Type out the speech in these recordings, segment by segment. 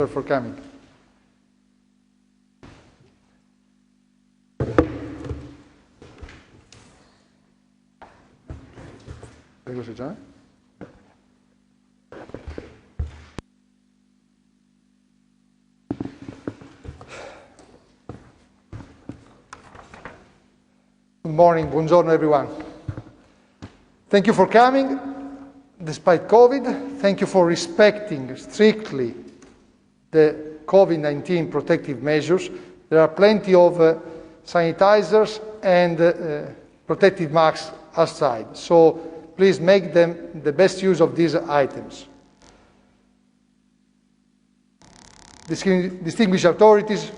for coming. Good morning, buongiorno everyone. Thank you for coming, despite COVID. Thank you for respecting strictly the COVID-19 protective measures. There are plenty of sanitizers and protective masks outside, so please make them the best use of these items. Distinguished authorities,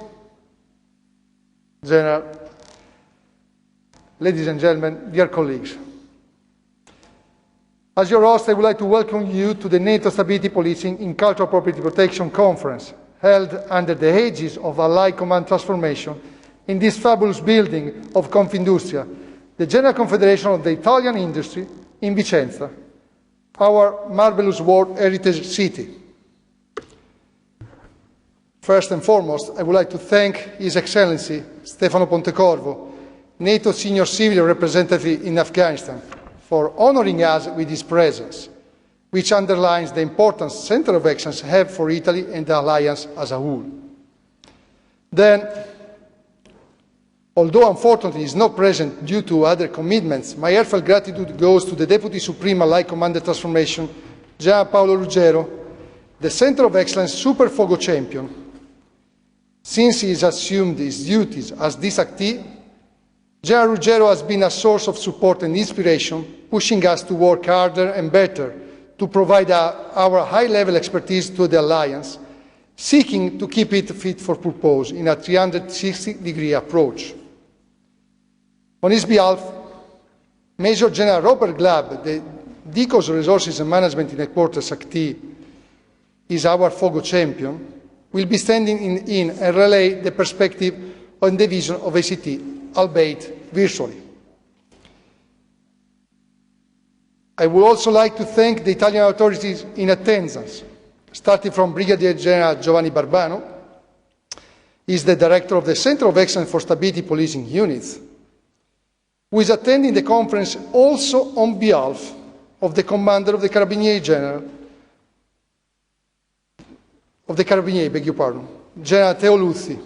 General, ladies and gentlemen, dear colleagues. As your host, I would like to welcome you to the NATO Stability Policing in Cultural Property Protection Conference, held under the aegis of Allied Command Transformation in this fabulous building of Confindustria, the General Confederation of the Italian Industry in Vicenza, our marvelous World Heritage City. First and foremost, I would like to thank His Excellency Stefano Pontecorvo, NATO Senior Civil Representative in Afghanistan, for honoring us with his presence, which underlines the importance Centre of Excellence have for Italy and the Alliance as a whole. Then, although unfortunately he is not present due to other commitments, my heartfelt gratitude goes to the Deputy Supreme Allied Commander Transformation, Gian Paolo Ruggero, the Centre of Excellence Super Fogo Champion. Since he has assumed his duties as this actee, General Ruggero has been a source of support and inspiration, pushing us to work harder and better to provide our high-level expertise to the Alliance, seeking to keep it fit for purpose in a 360-degree approach. On his behalf, Major General Robert Glabb, the DICO's Resources and Management in Headquarters actee, is our Fogo champion, will be standing in and relay the perspective on the vision of ACT, albeit virtually. I would also like to thank the Italian authorities in attendance, starting from Brigadier General Giovanni Barbano. He is the Director of the Centre of Excellence for Stability Policing Units, who is attending the conference also on behalf of the Commander of the Carabinieri General, General Teo Luzzi.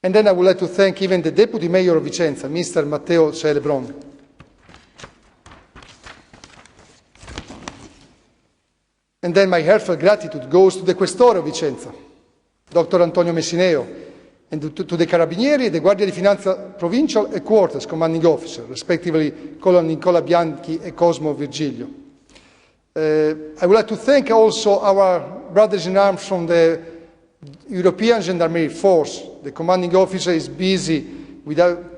And then I would like to thank even the Deputy Mayor of Vicenza, Mr. Matteo Celebron. And then my heartfelt gratitude goes to the Questore of Vicenza, Dr. Antonio Messineo, and to the Carabinieri and the Guardia di Finanza Provincial Headquarters Commanding Officer, respectively Colonel Nicola Bianchi and Cosmo Virgilio. I would like to thank also our brothers-in-arms from the European Gendarmerie Force. The commanding officer is busy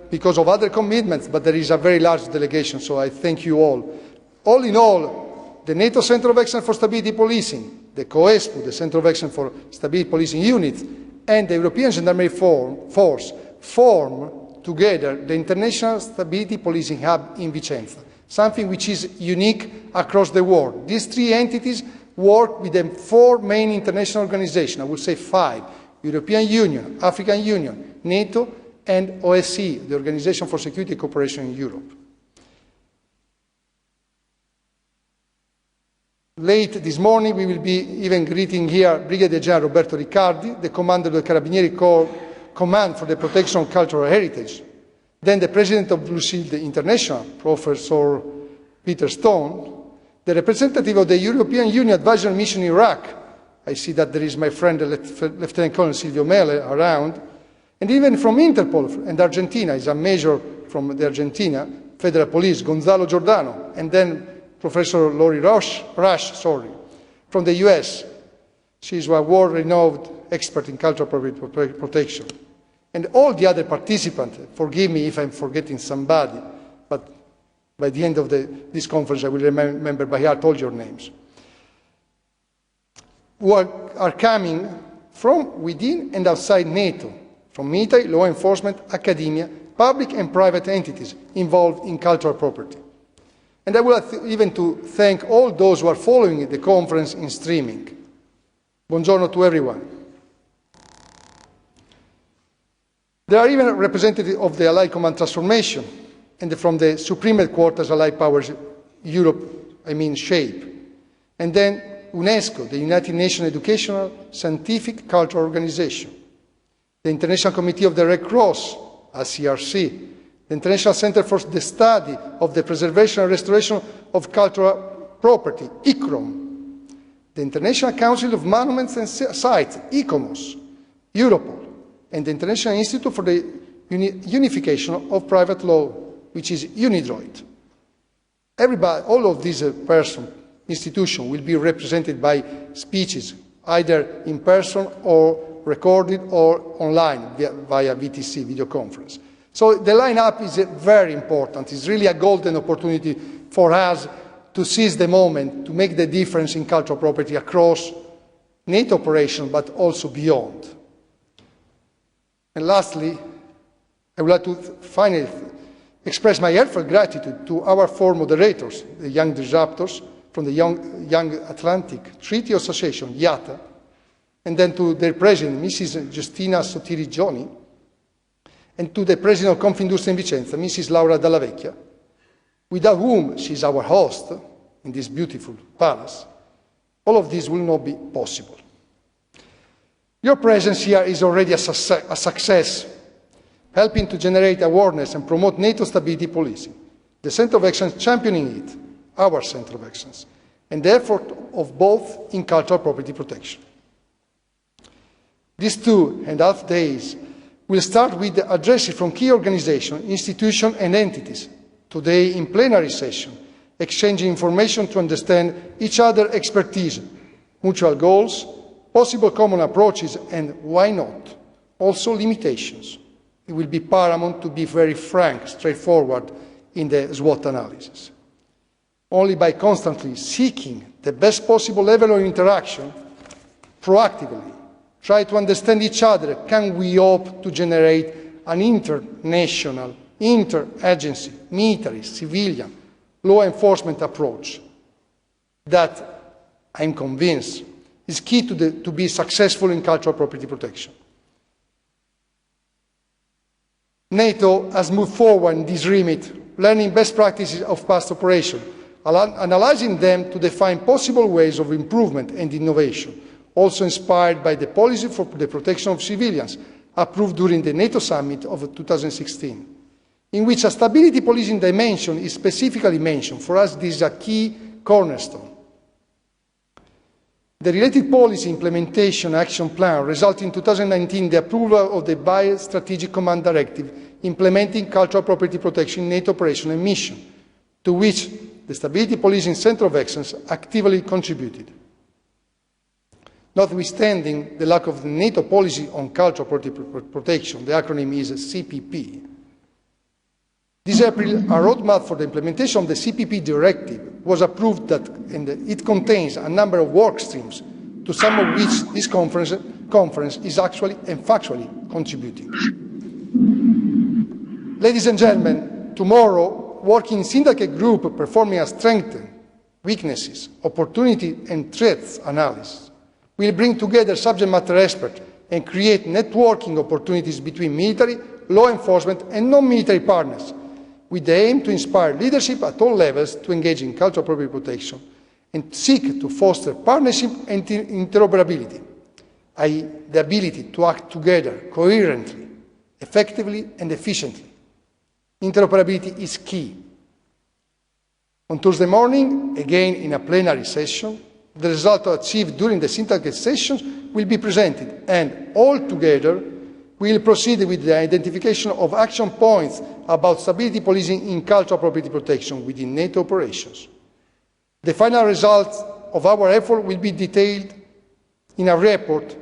because of other commitments, but there is a very large delegation, so I thank you all. All in all, the NATO Centre of Excellence for Stability Policing, the COESPU, the Centre of Excellence for Stability Policing Unit, and the European Gendarmerie Force form together the International Stability Policing Hub in Vicenza, something which is unique across the world. These three entities work with the four main international organizations, I would say five: European Union, African Union, NATO, and OSCE, the Organization for Security and Cooperation in Europe. Late this morning, we will be even greeting here Brigadier General Roberto Riccardi, the Commander of the Carabinieri Corps Command for the Protection of Cultural Heritage, then the President of Blue Shield International, Professor Peter Stone, the representative of the European Union Advisory Mission in Iraq. I see that there is my friend, Lieutenant Colonel Silvio Mele, around. And even from Interpol and Argentina, is a major from the Argentina Federal Police, Gonzalo Giordano, and then Professor Lori Rush, from the US. She is a world-renowned expert in cultural protection. And all the other participants, forgive me if I'm forgetting somebody, but by the end of this conference, I will remember by heart all your names, who are coming from within and outside NATO, from military, law enforcement, academia, public and private entities involved in cultural property. And I would like even to thank all those who are following the conference in streaming. Buongiorno to everyone. There are even representatives of the Allied Command Transformation and from the Supreme Headquarters Allied Powers Europe, SHAPE. And then UNESCO, the United Nations Educational, Scientific, Cultural Organization. The International Committee of the Red Cross, ICRC. The International Center for the Study of the Preservation and Restoration of Cultural Property, ICROM. The International Council of Monuments and Sites, ICOMOS, Europol, and the International Institute for the Unification of Private Law, which is UNIDROIT. Everybody, all of these institutions will be represented by speeches, either in person or recorded or online via VTC, video conference. So the lineup is very important. It's really a golden opportunity for us to seize the moment, to make the difference in cultural property across NATO operations, but also beyond. And lastly, I would like to finally express my heartfelt gratitude to our four moderators, the Young Disruptors from the Young Atlantic Treaty Association, IATA, and then to their president, Mrs. Giustina Sottiri-Gioni, and to the president of Confindustria in Vicenza, Mrs. Laura Dalla Vecchia, without whom she is our host in this beautiful palace. All of this will not be possible. Your presence here is already a success, helping to generate awareness and promote NATO stability policing. The Centre of Excellence championing it, our Centre of Excellence, and the effort of both in cultural property protection. These 2.5 days will start with the addresses from key organizations, institutions and entities, today in plenary session, exchanging information to understand each other's expertise, mutual goals, possible common approaches, and why not, also limitations. It will be paramount to be very frank, straightforward in the SWOT analysis. Only by constantly seeking the best possible level of interaction, proactively, try to understand each other, can we hope to generate an international, inter-agency, military, civilian, law enforcement approach that, I'm convinced, is key to be successful in cultural property protection. NATO has moved forward in this remit, learning best practices of past operations, analyzing them to define possible ways of improvement and innovation, also inspired by the policy for the protection of civilians approved during the NATO summit of 2016, in which a stability policing dimension is specifically mentioned. For us, this is a key cornerstone. The related policy implementation action plan resulted in 2019 the approval of the Biostrategic Command Directive implementing cultural property protection in NATO operation and mission, to which the Stability Policing Centre of Excellence actively contributed. Notwithstanding the lack of the NATO policy on cultural property protection, the acronym is CPP, this April, a roadmap for the implementation of the CPP directive was approved and it contains a number of work streams, to some of which this conference is actually and factually contributing. Ladies and gentlemen, tomorrow, working syndicate group performing a strengthened weaknesses, opportunity and threats analysis will bring together subject matter experts and create networking opportunities between military, law enforcement and non-military partners, with the aim to inspire leadership at all levels to engage in cultural property protection and seek to foster partnership and interoperability, i.e. the ability to act together coherently, effectively and efficiently. Interoperability is key. On Tuesday morning, again in a plenary session, the results achieved during the syndicate sessions will be presented, and all together we will proceed with the identification of action points about stability policing in cultural property protection within NATO operations. The final results of our effort will be detailed in a report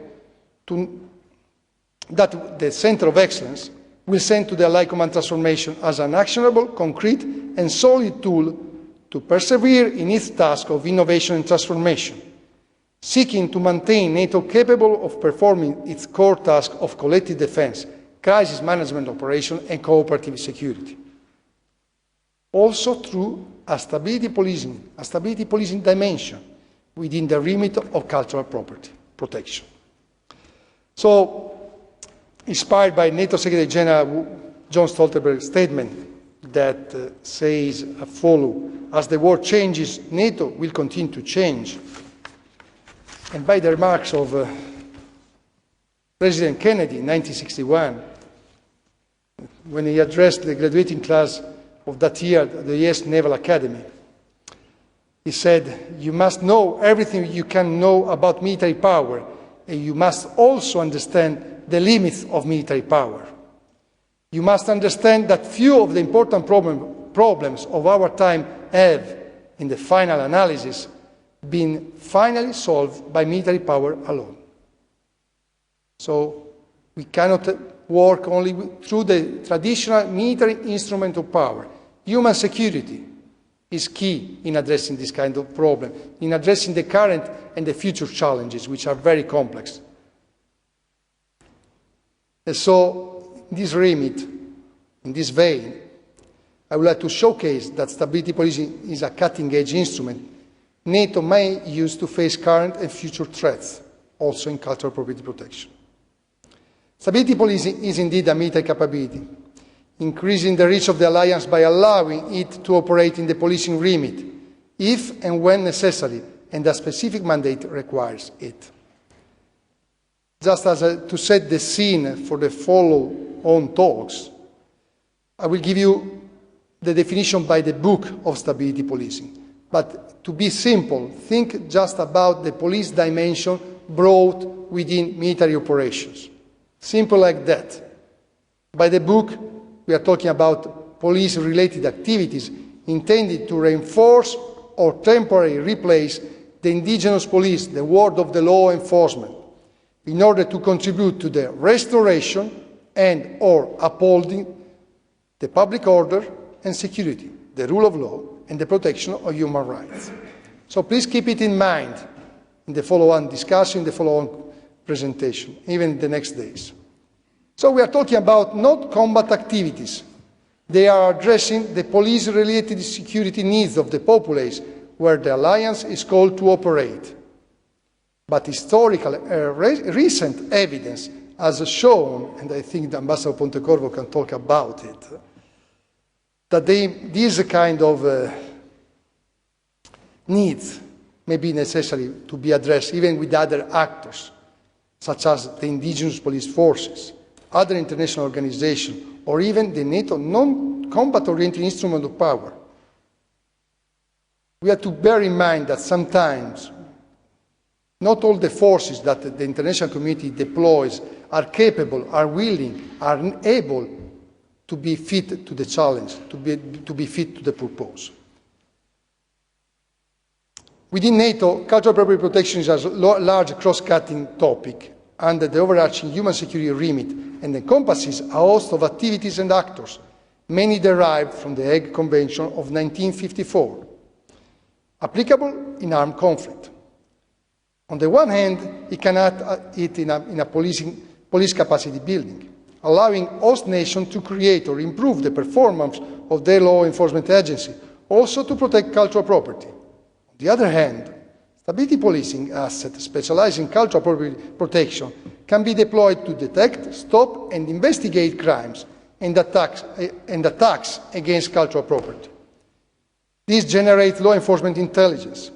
that the Centre of Excellence will send to the Allied Command Transformation as an actionable, concrete and solid tool to persevere in its task of innovation and transformation, seeking to maintain NATO capable of performing its core task of collective defence, crisis management operation and cooperative security. Also through a stability policing dimension within the remit of cultural property. protection. So, inspired by NATO Secretary General John Stoltenberg's statement that says, as the world changes, NATO will continue to change, and by the remarks of President Kennedy in 1961, when he addressed the graduating class of that year at the US Naval Academy, he said, "You must know everything you can know about military power, and you must also understand the limits of military power. You must understand that few of the important problems of our time have, in the final analysis, been finally solved by military power alone." So we cannot work only through the traditional military instrument of power. Human security is key in addressing this kind of problem, in addressing the current and the future challenges, which are very complex. And so, in this remit, in this vein, I would like to showcase that stability policing is a cutting-edge instrument NATO may use to face current and future threats, also in cultural property protection. Stability policing is indeed a military capability, increasing the reach of the alliance by allowing it to operate in the policing remit, if and when necessary, and a specific mandate requires it. Just as to set the scene for the follow-on talks, I will give you the definition by the book of stability policing. But to be simple, think just about the police dimension brought within military operations. Simple like that. By the book, we are talking about police-related activities intended to reinforce or temporarily replace the indigenous police, the word of the law enforcement, in order to contribute to the restoration and or upholding the public order and security, the rule of law, and the protection of human rights. So please keep it in mind in the follow-on discussion, in the follow-on presentation, even in the next days. So we are talking about not combat activities. They are addressing the police-related security needs of the populace where the alliance is called to operate. But historical recent evidence has shown, and I think the Ambassador Pontecorvo can talk about it, that these kind of needs may be necessary to be addressed even with other actors, such as the indigenous police forces, other international organizations, or even the NATO non-combat-oriented instrument of power. We have to bear in mind that sometimes not all the forces that the international community deploys are capable, are willing, are able to be fit to the challenge, to be fit to the purpose. Within NATO, cultural property protection is a large cross-cutting topic under the overarching human security remit and encompasses a host of activities and actors, many derived from the Hague Convention of 1954, applicable in armed conflict. On the one hand, it can act in a police capacity building, allowing host nations to create or improve the performance of their law enforcement agency, also to protect cultural property. On the other hand, stability policing assets specialized in cultural property protection can be deployed to detect, stop, and investigate crimes and attacks against cultural property. This generates law enforcement intelligence,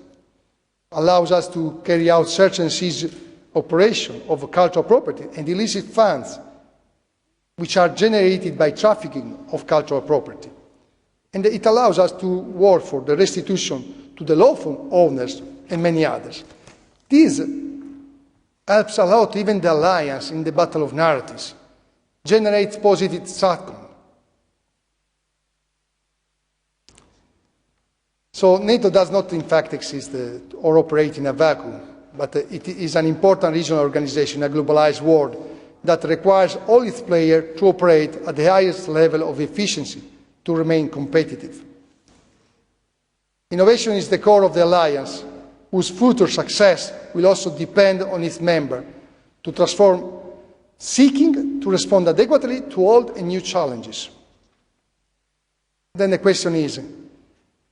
allows us to carry out search and seize operation of cultural property and illicit funds which are generated by trafficking of cultural property. And it allows us to work for the restitution to the lawful owners and many others. This helps a lot even the alliance in the battle of narratives, generates positive outcomes. So NATO does not in fact exist or operate in a vacuum, but it is an important regional organization in a globalized world that requires all its players to operate at the highest level of efficiency to remain competitive. Innovation is the core of the alliance, whose future success will also depend on its members to transform, seeking to respond adequately to old and new challenges. Then the question is,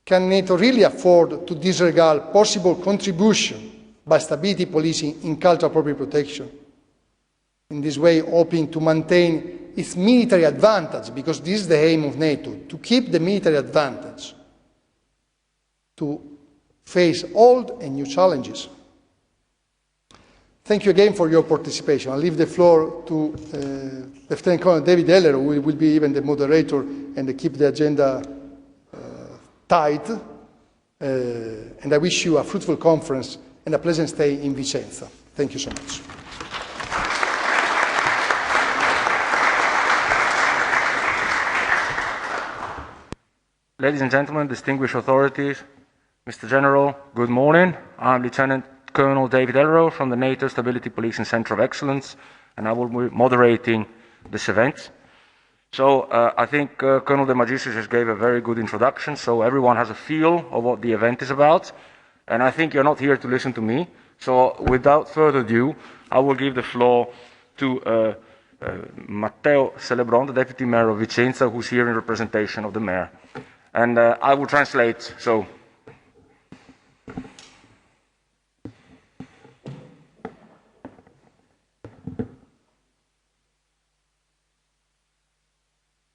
can NATO really afford to disregard possible contribution by stability policing in cultural property protection. In this way, hoping to maintain its military advantage, because this is the aim of NATO, to keep the military advantage, to face old and new challenges. Thank you again for your participation. I'll leave the floor to Lieutenant Colonel David Heller, who will be even the moderator and keep the agenda tight. And I wish you a fruitful conference and a pleasant stay in Vicenza. Thank you so much. Ladies and gentlemen, distinguished authorities, Mr. General, good morning. I'm Lieutenant Colonel David Elro from the NATO Stability Policing Center of Excellence, and I will be moderating this event. So I think Colonel De Magistris just gave a very good introduction, so everyone has a feel of what the event is about. And I think you're not here to listen to me. So without further ado, I will give the floor to Matteo Celebron, the Deputy Mayor of Vicenza, who's here in representation of the Mayor. And I will translate, so.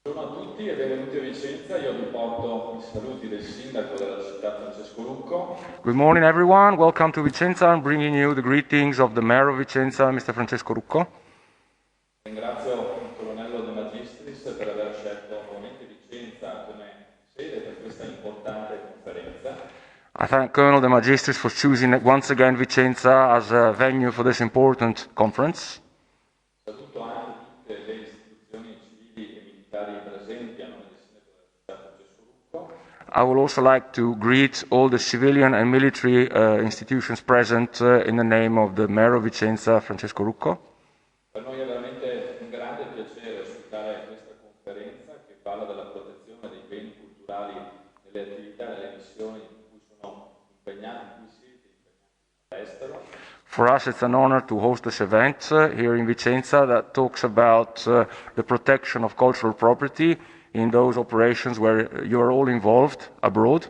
Buongiorno a tutti e benvenuti a Vicenza. Io vi porto i saluti del sindaco della città Francesco Rucco. Good morning everyone, welcome to Vicenza. I'm bringing you the greetings of the Mayor of Vicenza, Mr. Francesco Rucco. Ringrazio il colonnello De Magistris per aver scelto nuovamente Vicenza come sede per questa importante conferenza. I thank Colonel De Magistris for choosing once again Vicenza as a venue for this important conference. Saluto anche tutte le istituzioni civili e militari presenti a nome del sindaco della città Francesco Rucco. I would also like to greet all the civilian and military institutions present in the name of the Mayor of Vicenza, Francesco Rucco. Per noi è veramente un grande piacere ospitare questa conferenza che parla della protezione dei beni culturali nelle attività e nelle missioni in cui sono impegnati, in cui siete impegnati all'estero. For us, it's an honor to host this event here in Vicenza that talks about the protection of cultural property in those operations where you are all involved abroad.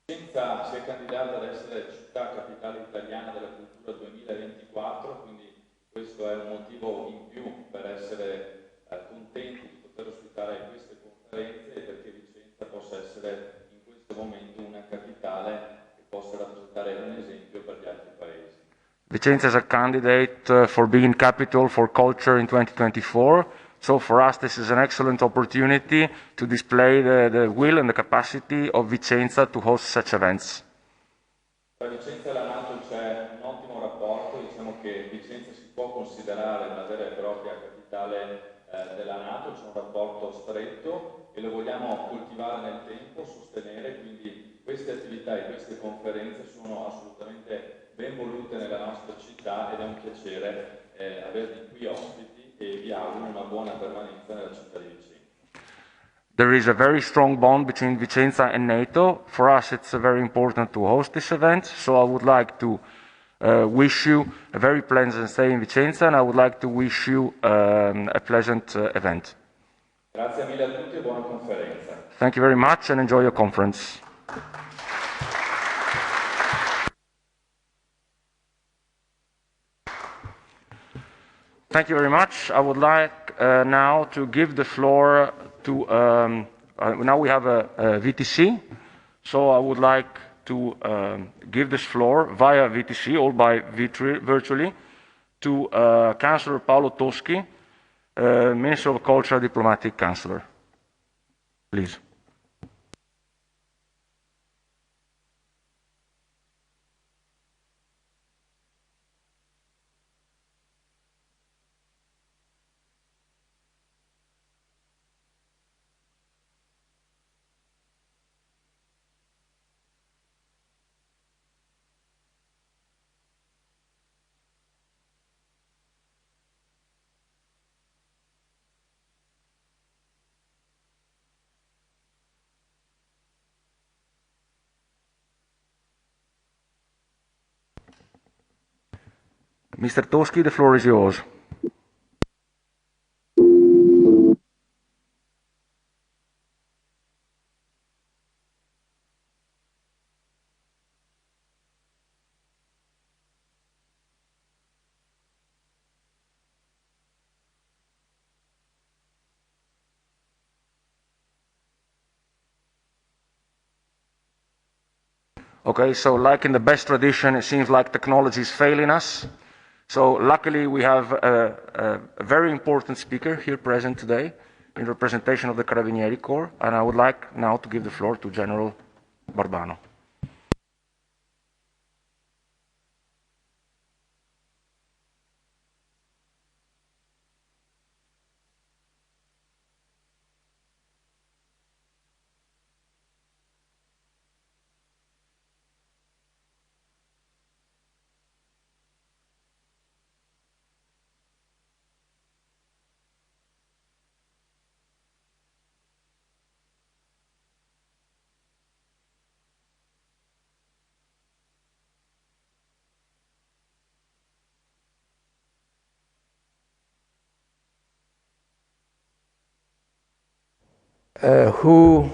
Vicenza si è candidata ad essere città capitale italiana della cultura 2024, quindi questo è un motivo in più per essere contenti di poter ospitare queste conferenze e perché Vicenza possa essere in questo momento una capitale che possa rappresentare un esempio per gli altri paesi. Vicenza is a candidate for being capital for culture in 2024. So for us, this is an excellent opportunity to display the will and the capacity of Vicenza to host such events. Tra Vicenza e la NATO c'è un ottimo rapporto, diciamo che Vicenza si può considerare una vera e propria capitale della NATO, c'è un rapporto stretto e lo vogliamo coltivare nel tempo, sostenere, quindi queste attività e queste conferenze sono assolutamente ben volute nella nostra città ed è un piacere avervi qui ospiti e vi auguro una buona permanenza nella città di Vicenza. There is a very strong bond between Vicenza and NATO. For us, it's very important to host this event. So I would like to wish you a very pleasant stay in Vicenza, and I would like to wish you a pleasant event. Grazie mille a tutti e buona conferenza. Thank you very much and enjoy your conference. Thank you very much. I would like now to give the floor to, now we have a VTC, so I would like to give this floor via VTC, all by virtually, to Councillor Paolo Toschi, Minister of Culture, Diplomatic Councillor. Please. Mr. Toschi, the floor is yours. Okay, so like in the best tradition, it seems like technology is failing us. So luckily we have a very important speaker here present today in representation of the Carabinieri Corps, and I would like now to give the floor to General Barbano. Who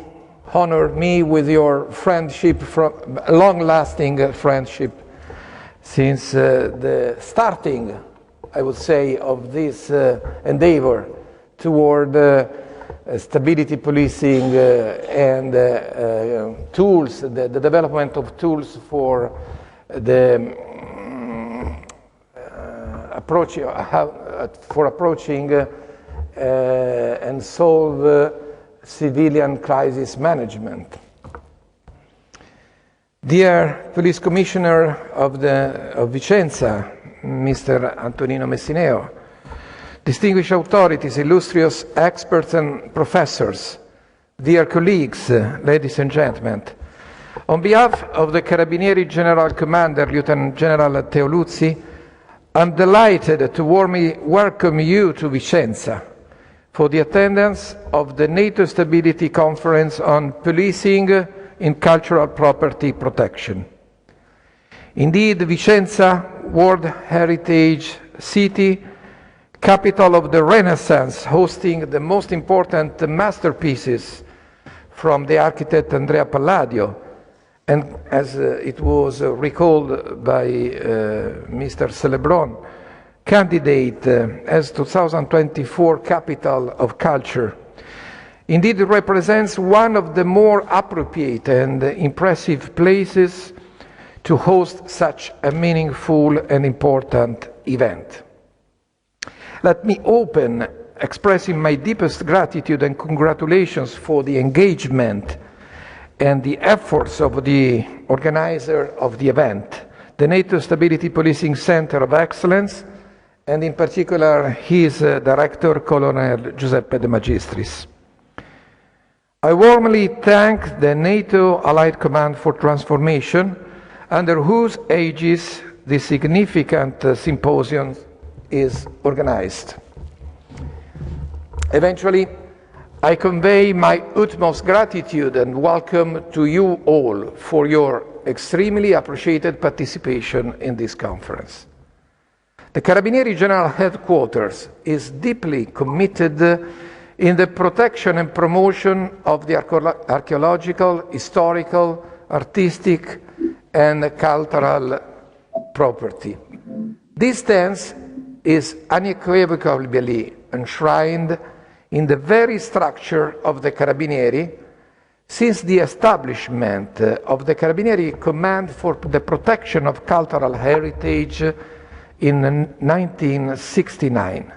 honored me with your friendship, from long-lasting friendship, since the starting, I would say, of this endeavor toward stability policing and tools, the development of tools for the approaching and solve civilian crisis management. Dear Police Commissioner of Vicenza, Mr. Antonino Messineo, distinguished authorities, illustrious experts and professors, dear colleagues, ladies and gentlemen, on behalf of the Carabinieri General Commander, Lieutenant General Teoluzzi, I'm delighted to warmly welcome you to Vicenza for the attendance of the NATO Stability Conference on Policing in Cultural Property Protection. Indeed, Vicenza, World Heritage City, capital of the Renaissance, hosting the most important masterpieces from the architect Andrea Palladio, and as it was recalled by Mr. Celebron, candidate as 2024 Capital of Culture. Indeed, it represents one of the more appropriate and impressive places to host such a meaningful and important event. Let me open expressing my deepest gratitude and congratulations for the engagement and the efforts of the organizer of the event, the NATO Stability Policing Center of Excellence, and in particular his director, Colonel Giuseppe De Magistris. I warmly thank the NATO Allied Command for Transformation, under whose aegis this significant symposium is organized. Eventually, I convey my utmost gratitude and welcome to you all for your extremely appreciated participation in this conference. The Carabinieri General Headquarters is deeply committed in the protection and promotion of the archaeological, historical, artistic, and cultural property. This stance is unequivocally enshrined in the very structure of the Carabinieri since the establishment of the Carabinieri Command for the Protection of Cultural Heritage in 1969.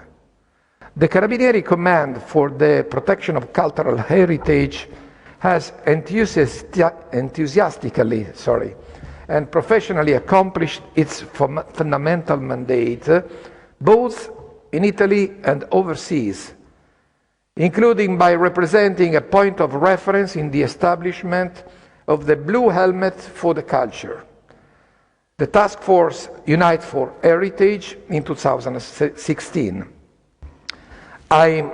The Carabinieri Command for the Protection of Cultural Heritage has enthusiastically and professionally accomplished its fundamental mandate, both in Italy and overseas, including by representing a point of reference in the establishment of the Blue Helmet for the Culture, the Task Force Unite for Heritage in 2016. I'm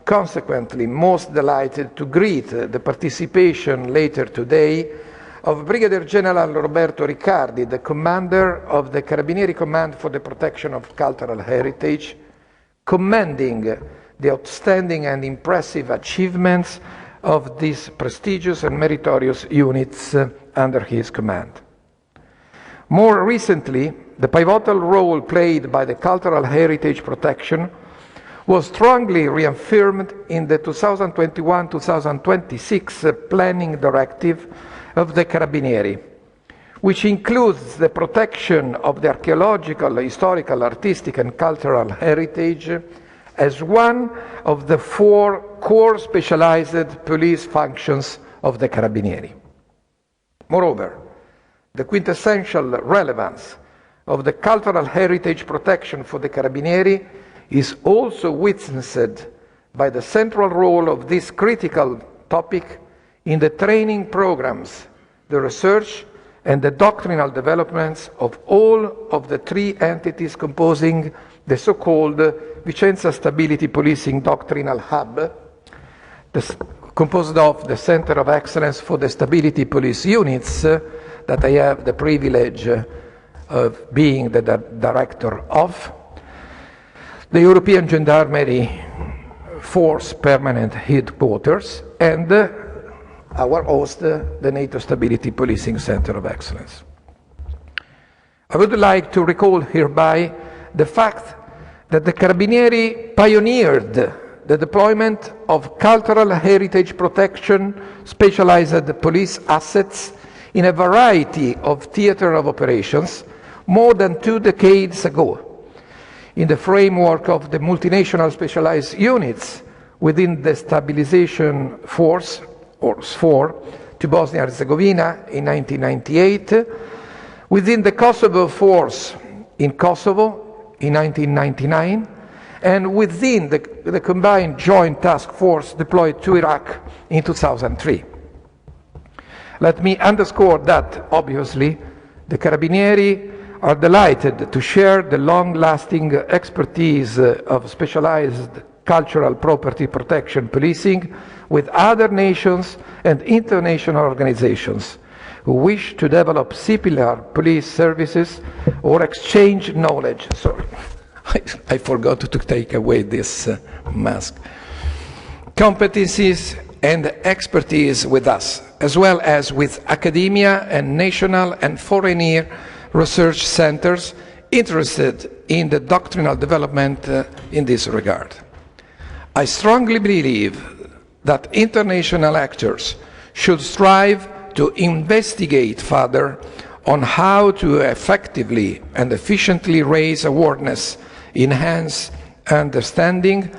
consequently most delighted to greet the participation later today of Brigadier General Roberto Riccardi, the commander of the Carabinieri Command for the Protection of Cultural Heritage, commending the outstanding and impressive achievements of these prestigious and meritorious units under his command. More recently, the pivotal role played by the cultural heritage protection was strongly reaffirmed in the 2021-2026 Planning Directive of the Carabinieri, which includes the protection of the archaeological, historical, artistic, and cultural heritage as one of the 4 core specialized police functions of the Carabinieri. Moreover, the quintessential relevance of the cultural heritage protection for the Carabinieri is also witnessed by the central role of this critical topic in the training programs, the research, and the doctrinal developments of all of the 3 entities composing the so-called Vicenza Stability Policing Doctrinal Hub, composed of the Center of Excellence for the Stability Police Units that I have the privilege of being the director of, the European Gendarmerie Force Permanent Headquarters, and our host, the NATO Stability Policing Center of Excellence. I would like to recall hereby the fact that the Carabinieri pioneered the deployment of cultural heritage protection specialized police assets in a variety of theater of operations more than 2 decades ago, in the framework of the multinational specialized units within the Stabilization Force, or SFOR, to Bosnia and Herzegovina in 1998, within the Kosovo Force in Kosovo in 1999, and within the combined joint task force deployed to Iraq in 2003. Let me underscore that, obviously, the Carabinieri are delighted to share the long-lasting expertise of specialized cultural property protection policing with other nations and international organizations who wish to develop similar police services or exchange knowledge. Sorry, I forgot to take away this mask. Competencies and expertise with us, as well as with academia and national and foreign research centers interested in the doctrinal development in this regard. I strongly believe that international actors should strive to investigate further on how to effectively and efficiently raise awareness, enhance understanding,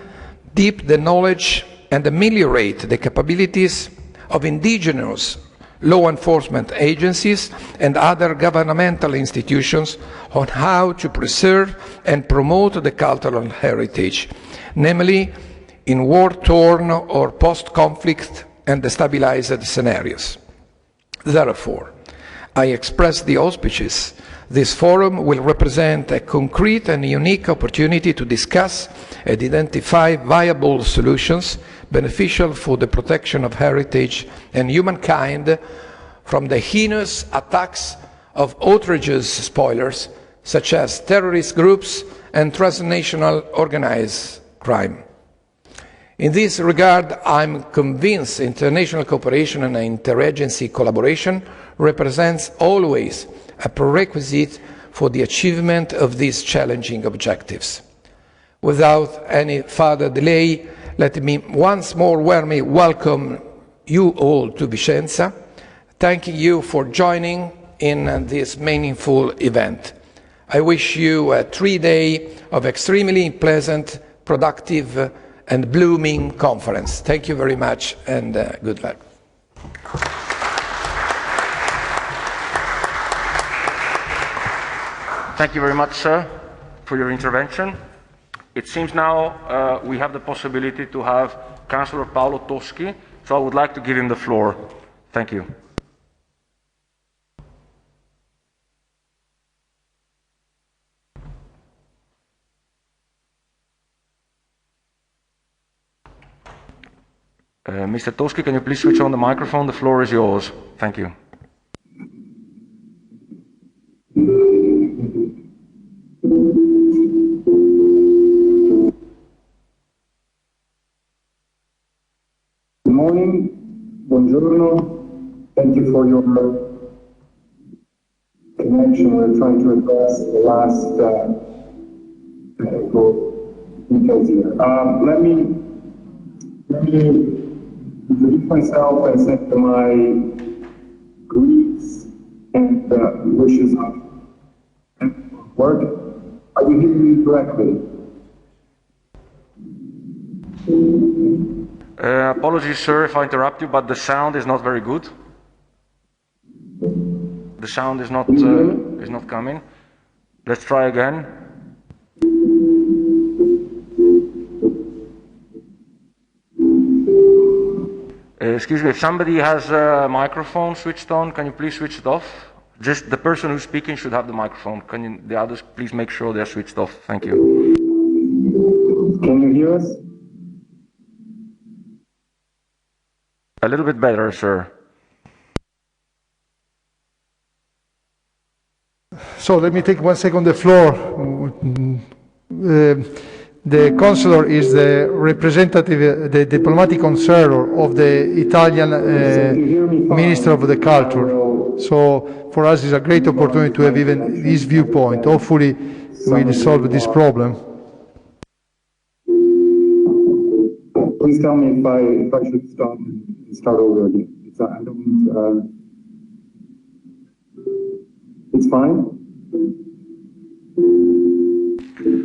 deepen the knowledge, and ameliorate the capabilities of indigenous law enforcement agencies and other governmental institutions on how to preserve and promote the cultural heritage, namely in war-torn or post-conflict and destabilized scenarios. Therefore, I express the auspices. This forum will represent a concrete and unique opportunity to discuss and identify viable solutions beneficial for the protection of heritage and humankind from the heinous attacks of outrageous spoilers such as terrorist groups and transnational organized crime. In this regard, I'm convinced international cooperation and interagency collaboration represents always a prerequisite for the achievement of these challenging objectives. Without any further delay, let me once more warmly welcome you all to Vicenza, thanking you for joining in this meaningful event. I wish you a 3-day of extremely pleasant, productive, and blooming conference. Thank you very much, and good luck. Thank you very much, sir, for your intervention. It seems now we have the possibility to have Councillor Paolo Toschi, so I would like to give him the floor. Thank you. Mr. Toschi, can you please switch on the microphone? The floor is yours. Thank you. Good morning, buongiorno. Thank you for your connection. We're trying to address the last technical details here. Let me introduce myself and send my greetings and wishes of work. Are you hearing me correctly? Apologies, sir, if I interrupt you, but the sound is not very good. The sound is not coming. Let's try again. Excuse me, if somebody has a microphone switched on, can you please switch it off? Just the person who's speaking should have the microphone. Can you, the others please make sure they're switched off? Thank you. Can you hear us? A little bit better, sir. So let me take 1 second the floor. The consular is the representative, the diplomatic consular of the Italian Minister of the Culture. So for us it's a great opportunity to have even his viewpoint. Hopefully we'll solve this problem. Please tell me if I should start over again. It's fine?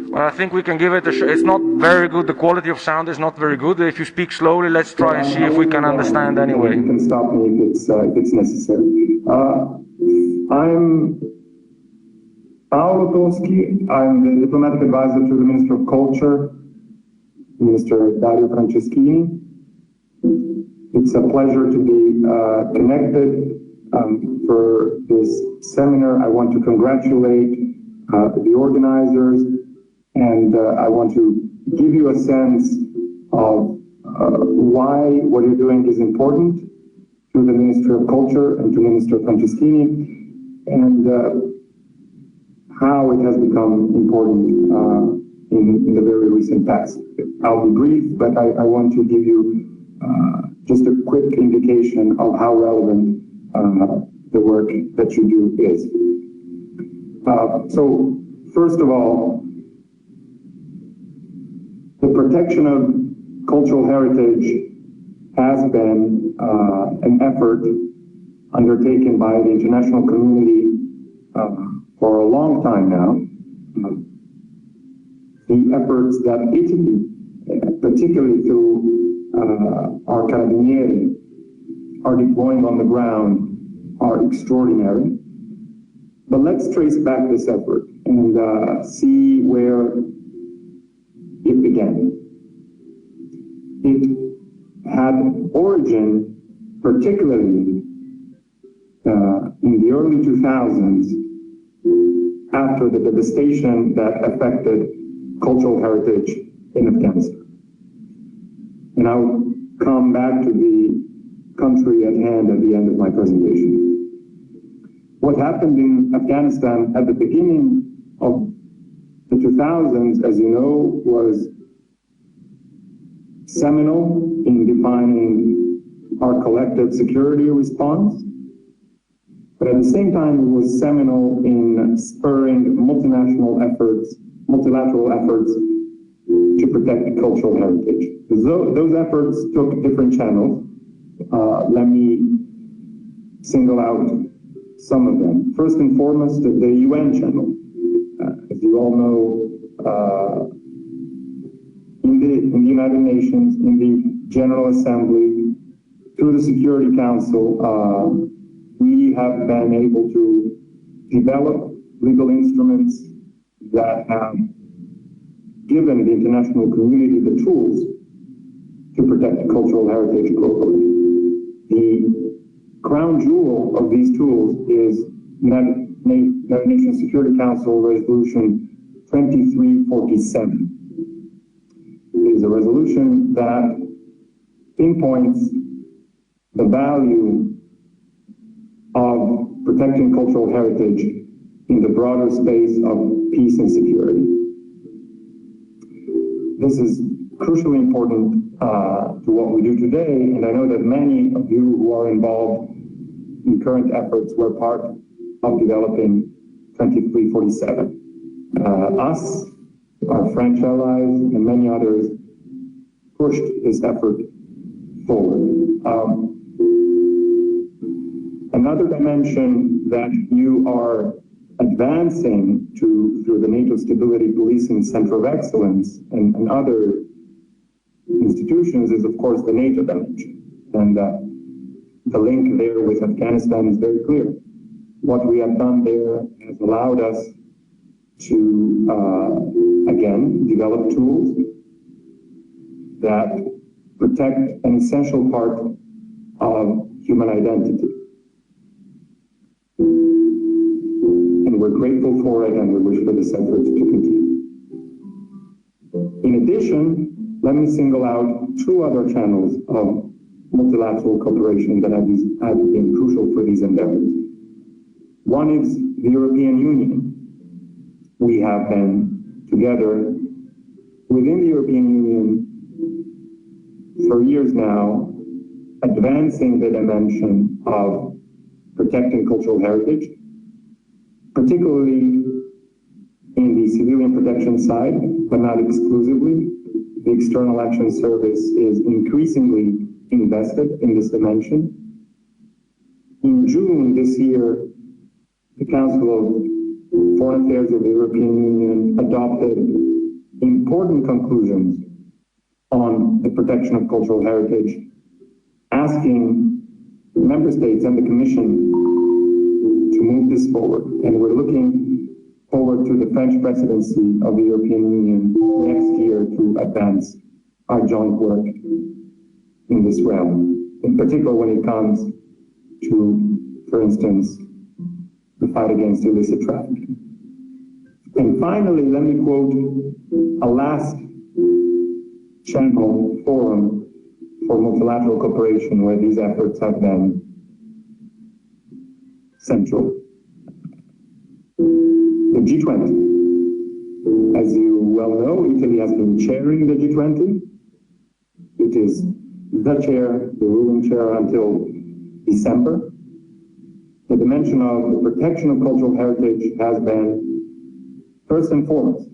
Well, I think we can give it a shot. It's not very good. The quality of sound is not very good. If you speak slowly, let's try and see if we can understand anyway. You can stop me if it's necessary. I'm Paolo Toschi. I'm the diplomatic advisor to the Minister of Culture, Minister Dario Franceschini. It's a pleasure to be connected for this seminar. I want to congratulate the organizers, and I want to give you a sense of why what you're doing is important to the Minister of Culture and to Minister Franceschini, and how it has become important in the very recent past. I'll be brief, but I want to give you just a quick indication of how relevant the work that you do is. So, first of all, the protection of cultural heritage has been an effort undertaken by the international community for a long time now. The efforts that Italy, particularly through our Carabinieri, are deploying on the ground are extraordinary. But let's trace back this effort and see where it began. It had origin, particularly in the early 2000s, after the devastation that affected cultural heritage in Afghanistan. And I'll come back to the country at hand at the end of my presentation. What happened in Afghanistan at the beginning of the 2000s, as you know, was seminal in defining our collective security response, but at the same time it was seminal in spurring multinational efforts, multilateral efforts to protect the cultural heritage. Those efforts took different channels. Let me single out some of them. First and foremost, the UN channel. As you all know, in the United Nations, in the General Assembly, through the Security Council, we have been able to develop legal instruments that have given the international community the tools to protect the cultural heritage globally. The crown jewel of these tools is United Nations Security Council Resolution 2347. It is a resolution that pinpoints the value of protecting cultural heritage in the broader space of peace and security. This is crucially important to what we do today, and I know that many of you who are involved in current efforts were part of developing 2347. Us, our French allies, and many others pushed this effort forward. Another dimension that you are advancing through the NATO Stability Policing Center of Excellence and other institutions is, of course, the NATO dimension. And the link there with Afghanistan is very clear. What we have done there has allowed us to, again, develop tools that protect an essential part of human identity. And we're grateful for it, and we wish for this effort to continue. In addition, let me single out two other channels of multilateral cooperation that have been crucial for these endeavors. One is the European Union. We have been together within the European Union for years now, advancing the dimension of protecting cultural heritage, particularly in the civilian protection side, but not exclusively. The External Action Service is increasingly invested in this dimension. In June this year, the Council of Foreign Affairs of the European Union adopted important conclusions on the protection of cultural heritage, asking member states and the Commission to move this forward. And we're looking forward to the French presidency of the European Union next year to advance our joint work in this realm, in particular when it comes to, for instance, the fight against illicit trafficking. And finally, let me quote a last channel forum for multilateral cooperation where these efforts have been central. The G20. As you well know, Italy has been chairing the G20. It is the chair, the ruling chair until December. The dimension of the protection of cultural heritage has been first and foremost.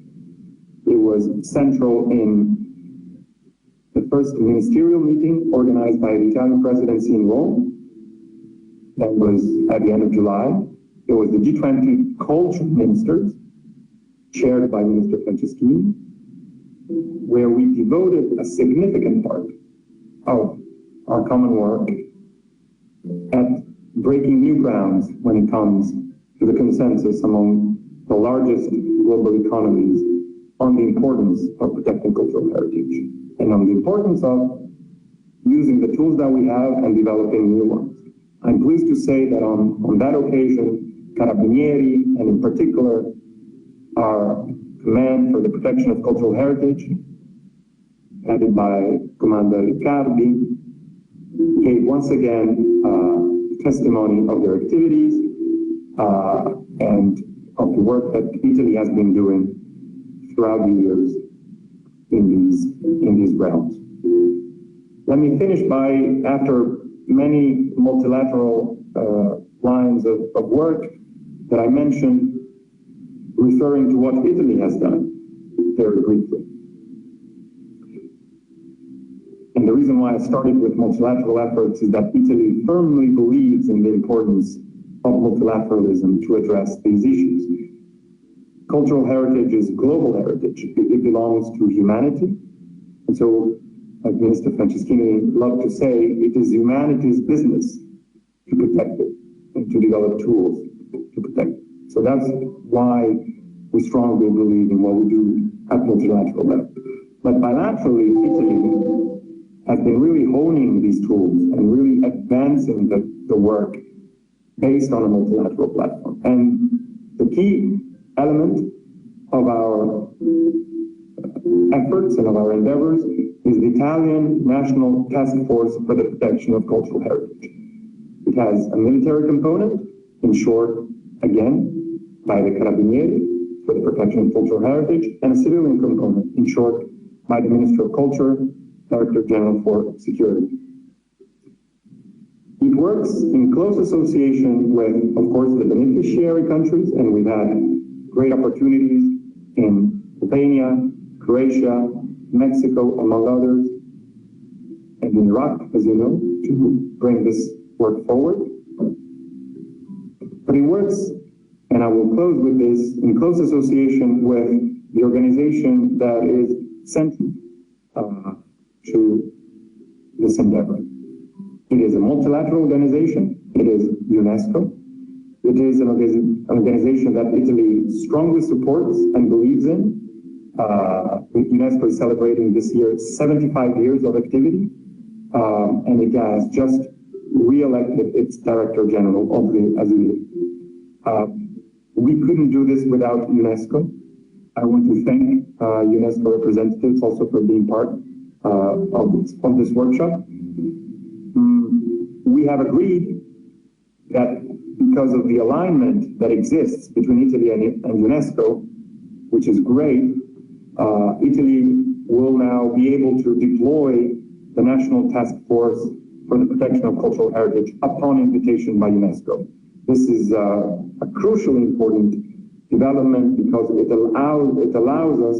It was central in the first ministerial meeting organized by the Italian presidency in Rome. That was at the end of July. It was the G20 culture ministers, chaired by Minister Franceschini, where we devoted a significant part of our common work at breaking new grounds when it comes to the consensus among the largest global economies on the importance of protecting cultural heritage and on the importance of using the tools that we have and developing new ones. I'm pleased to say that on that occasion, Carabinieri, and in particular, our Command for the Protection of Cultural Heritage, headed by Commander Riccardi, gave once again testimony of their activities and of the work that Italy has been doing throughout the years in these realms. Let me finish by, after many multilateral lines of work that I mentioned, referring to what Italy has done very briefly. And the reason why I started with multilateral efforts is that Italy firmly believes in the importance of multilateralism to address these issues. Cultural heritage is global heritage. It belongs to humanity. And so, like Minister Franceschini loved to say, it is humanity's business to protect it and to develop tools to protect it. So that's why we strongly believe in what we do at multilateral level. But bilaterally, Italy has been really honing these tools and really advancing the work based on a multilateral platform. And the key element of our efforts and of our endeavors is the Italian National Task Force for the Protection of Cultural Heritage. It has a military component, in short, again, by the Carabinieri for the protection of cultural heritage, and a civilian component, in short, by the Minister of Culture, Director General for Security. It works in close association with, of course, the beneficiary countries, and we've had great opportunities in Albania, Croatia, Mexico, among others, and in Iraq, as you know, to bring this work forward. But it works, and I will close with this, in close association with the organization that is central to this endeavor. It is a multilateral organization. It is UNESCO. It is an organization that Italy strongly supports and believes in. UNESCO is celebrating this year 75 years of activity, and it has just re-elected its Director General, Audrey Azoulay. We couldn't do this without UNESCO. I want to thank UNESCO representatives also for being part of this workshop. We have agreed that because of the alignment that exists between Italy and UNESCO, which is great, Italy will now be able to deploy the National Task Force for the Protection of Cultural Heritage upon invitation by UNESCO. This is a crucially important development because it allows us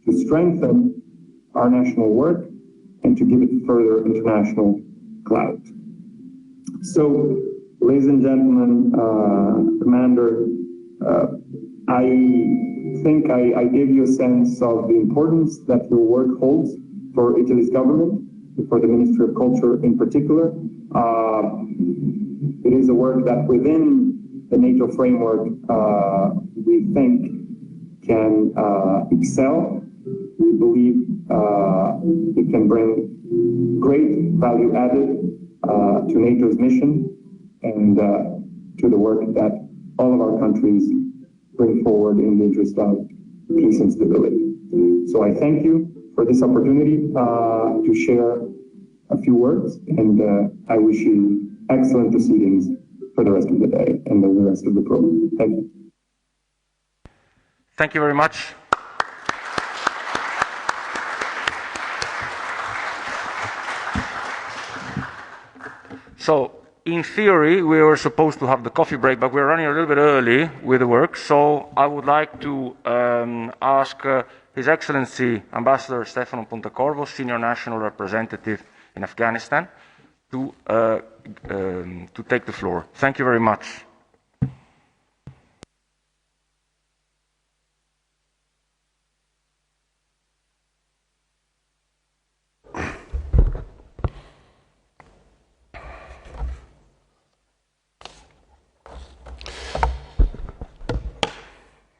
to strengthen our national work and to give it further international clout. So, ladies and gentlemen, Commander, I think I gave you a sense of the importance that your work holds for Italy's government, for the Ministry of Culture in particular. It is a work that within the NATO framework we think can excel. We believe it can bring great value added to NATO's mission and to the work that all of our countries bring forward in the interest of peace and stability. So I thank you for this opportunity to share a few words, and I wish you excellent proceedings for the rest of the day and the rest of the program. Thank you. Thank you very much. So, in theory, we were supposed to have the coffee break, but we're running a little bit early with the work. So, I would like to ask His Excellency Ambassador Stefano Pontecorvo, Senior National Representative in Afghanistan, to take the floor. Thank you very much.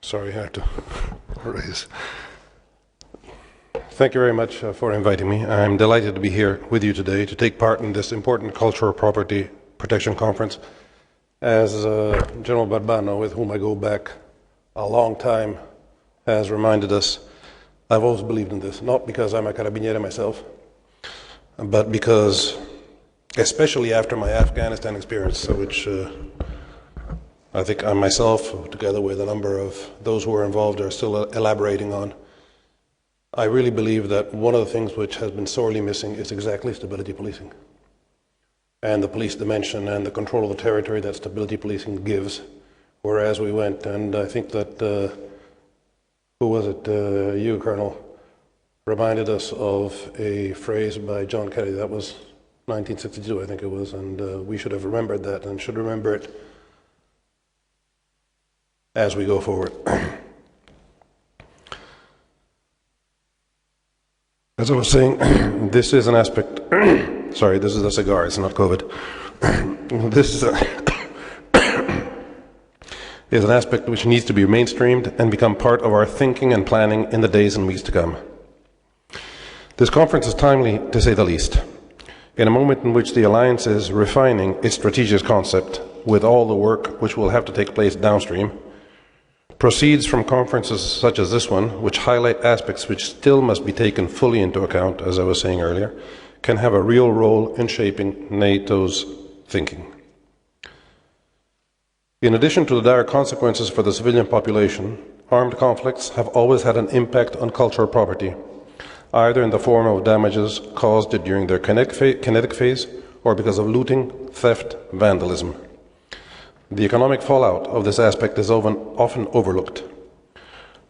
Sorry, I had to raise. Thank you very much for inviting me. I'm delighted to be here with you today to take part in this important cultural property protection conference. As General Barbano, with whom I go back a long time, has reminded us, I've always believed in this, not because I'm a carabiniere myself, but because, especially after my Afghanistan experience, which I think I myself, together with a number of those who are involved, are still elaborating on. I really believe that one of the things which has been sorely missing is exactly stability policing. And the police dimension and the control of the territory that stability policing gives, whereas we went. And I think that, who was it, you, Colonel, reminded us of a phrase by John Kerry. That was 1962, I think it was, and we should have remembered that and should remember it as we go forward. As I was saying, this is an aspect, sorry, this is a cigar, it's not COVID. This is an aspect which needs to be mainstreamed and become part of our thinking and planning in the days and weeks to come. This conference is timely, to say the least, in a moment in which the Alliance is refining its strategic concept with all the work which will have to take place downstream. Proceeds from conferences such as this one, which highlight aspects which still must be taken fully into account, as I was saying earlier, can have a real role in shaping NATO's thinking. In addition to the dire consequences for the civilian population, armed conflicts have always had an impact on cultural property, either in the form of damages caused during their kinetic phase or because of looting, theft, vandalism. The economic fallout of this aspect is often overlooked.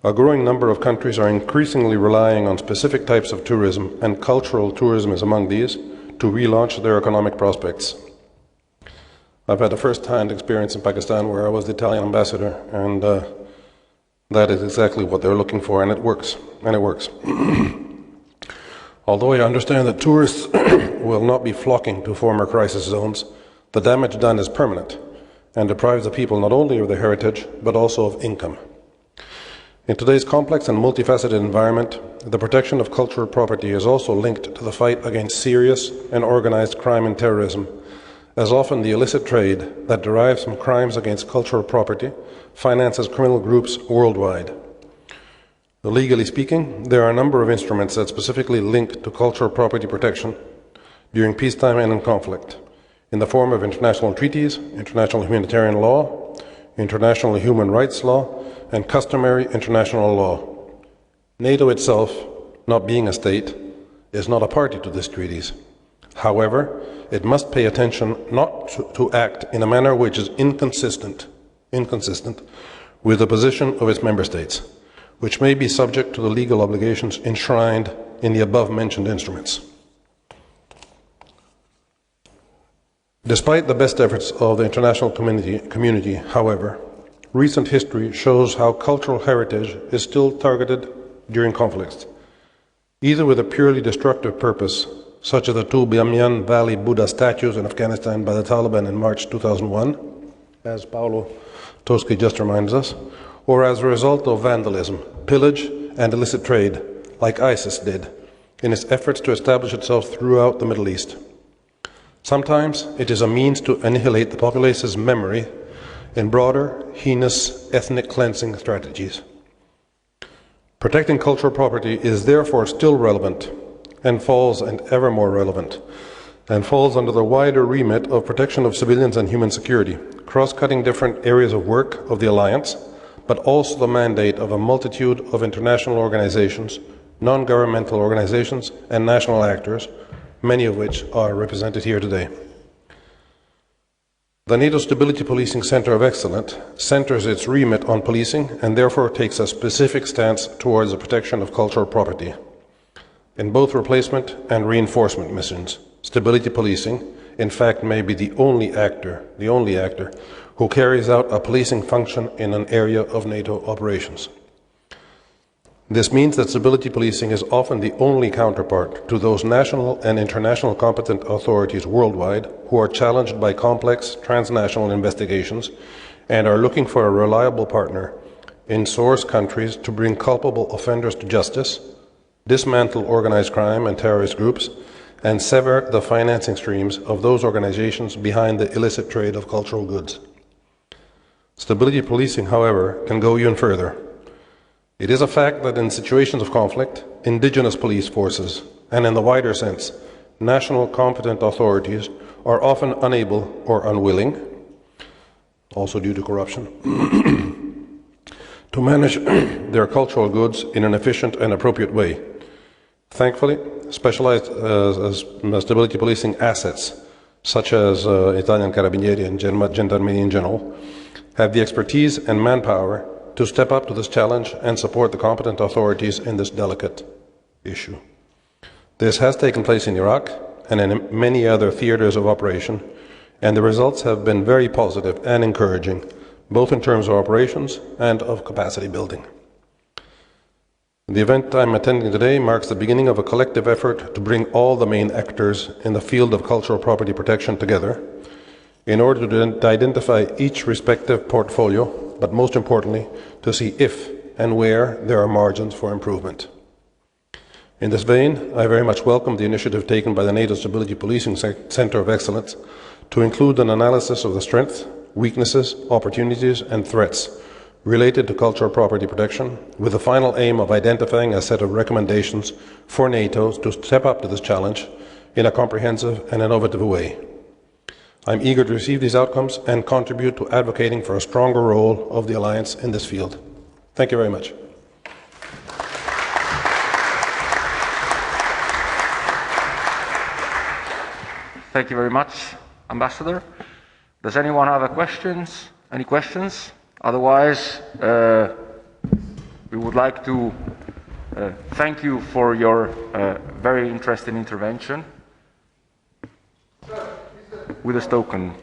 A growing number of countries are increasingly relying on specific types of tourism, and cultural tourism is among these, to relaunch their economic prospects. I've had a first-hand experience in Pakistan where I was the Italian ambassador, and that is exactly what they're looking for, and it works, Although I understand that tourists will not be flocking to former crisis zones, the damage done is permanent and deprives the people not only of their heritage, but also of income. In today's complex and multifaceted environment, the protection of cultural property is also linked to the fight against serious and organized crime and terrorism, as often the illicit trade that derives from crimes against cultural property finances criminal groups worldwide. Legally speaking, there are a number of instruments that specifically link to cultural property protection during peacetime and in conflict, in the form of international treaties, international humanitarian law, international human rights law, and customary international law. NATO itself, not being a state, is not a party to these treaties. However, it must pay attention not to act in a manner which is inconsistent with the position of its member states, which may be subject to the legal obligations enshrined in the above-mentioned instruments. Despite the best efforts of the international community, however, recent history shows how cultural heritage is still targeted during conflicts, either with a purely destructive purpose, such as the two Bamyan Valley Buddha statues in Afghanistan by the Taliban in March 2001, as Paolo Toschi just reminds us, or as a result of vandalism, pillage, and illicit trade, like ISIS did, in its efforts to establish itself throughout the Middle East. Sometimes it is a means to annihilate the populace's memory in broader, heinous ethnic cleansing strategies. Protecting cultural property is therefore still relevant and ever more relevant, and falls under the wider remit of protection of civilians and human security, cross-cutting different areas of work of the Alliance, but also the mandate of a multitude of international organizations, non-governmental organizations, and national actors, many of which are represented here today. The NATO Stability Policing Center of Excellence centers its remit on policing and therefore takes a specific stance towards the protection of cultural property. In both replacement and reinforcement missions, stability policing, in fact, may be the only actor who carries out a policing function in an area of NATO operations. This means that stability policing is often the only counterpart to those national and international competent authorities worldwide who are challenged by complex transnational investigations and are looking for a reliable partner in source countries to bring culpable offenders to justice, dismantle organized crime and terrorist groups, and sever the financing streams of those organizations behind the illicit trade of cultural goods. Stability policing, however, can go even further. It is a fact that in situations of conflict, indigenous police forces, and in the wider sense, national competent authorities are often unable or unwilling, also due to corruption, to manage their cultural goods in an efficient and appropriate way. Thankfully, specialized stability policing assets, such as Italian Carabinieri and Gendarmerie in general, have the expertise and manpower to step up to this challenge and support the competent authorities in this delicate issue. This has taken place in Iraq and in many other theaters of operation, and the results have been very positive and encouraging, both in terms of operations and of capacity building. The event I'm attending today marks the beginning of a collective effort to bring all the main actors in the field of cultural property protection together in order to identify each respective portfolio, but most importantly, to see if and where there are margins for improvement. In this vein, I very much welcome the initiative taken by the NATO Stability Policing Center of Excellence to include an analysis of the strengths, weaknesses, opportunities, and threats related to cultural property protection, with the final aim of identifying a set of recommendations for NATO to step up to this challenge in a comprehensive and innovative way. I'm eager to receive these outcomes and contribute to advocating for a stronger role of the Alliance in this field. Thank you very much. Thank you very much, Ambassador. Does anyone have any questions? Otherwise, we would like to thank you for your very interesting intervention with this token.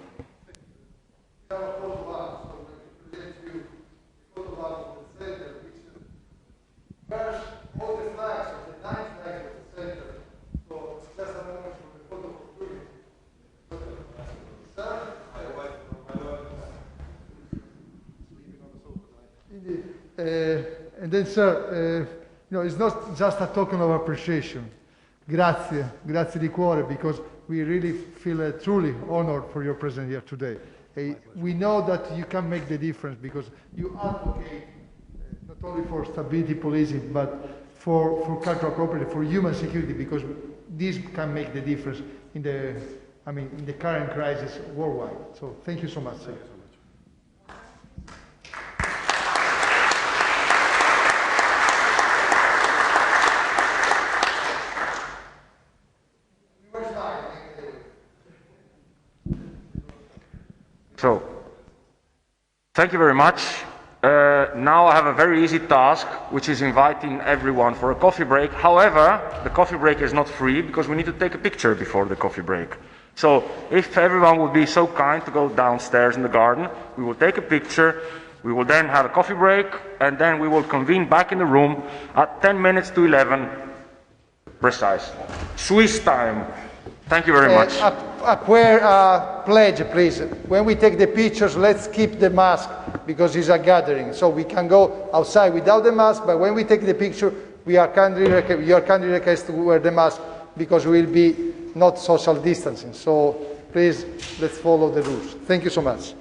then, sir, it's not just a token of appreciation. Grazie, grazie di cuore, because we really feel truly honored for your presence here today. We know that you can make the difference because you advocate not only for stability policing, but for cultural property, for human security, because this can make the difference in the current crisis worldwide. So thank you so much, sir. So, thank you very much. Now I have a very easy task, which is inviting everyone for a coffee break. However, the coffee break is not free because we need to take a picture before the coffee break. So, if everyone would be so kind to go downstairs in the garden, we will take a picture, we will then have a coffee break, and then we will convene back in the room at 10 minutes to 11 precise. Swiss time. Thank you very much. A pledge, please. When we take the pictures, let's keep the mask because it's a gathering. So we can go outside without the mask, but when we take the picture, you are kindly requested to wear the mask because we will be not social distancing. So please, let's follow the rules. Thank you so much.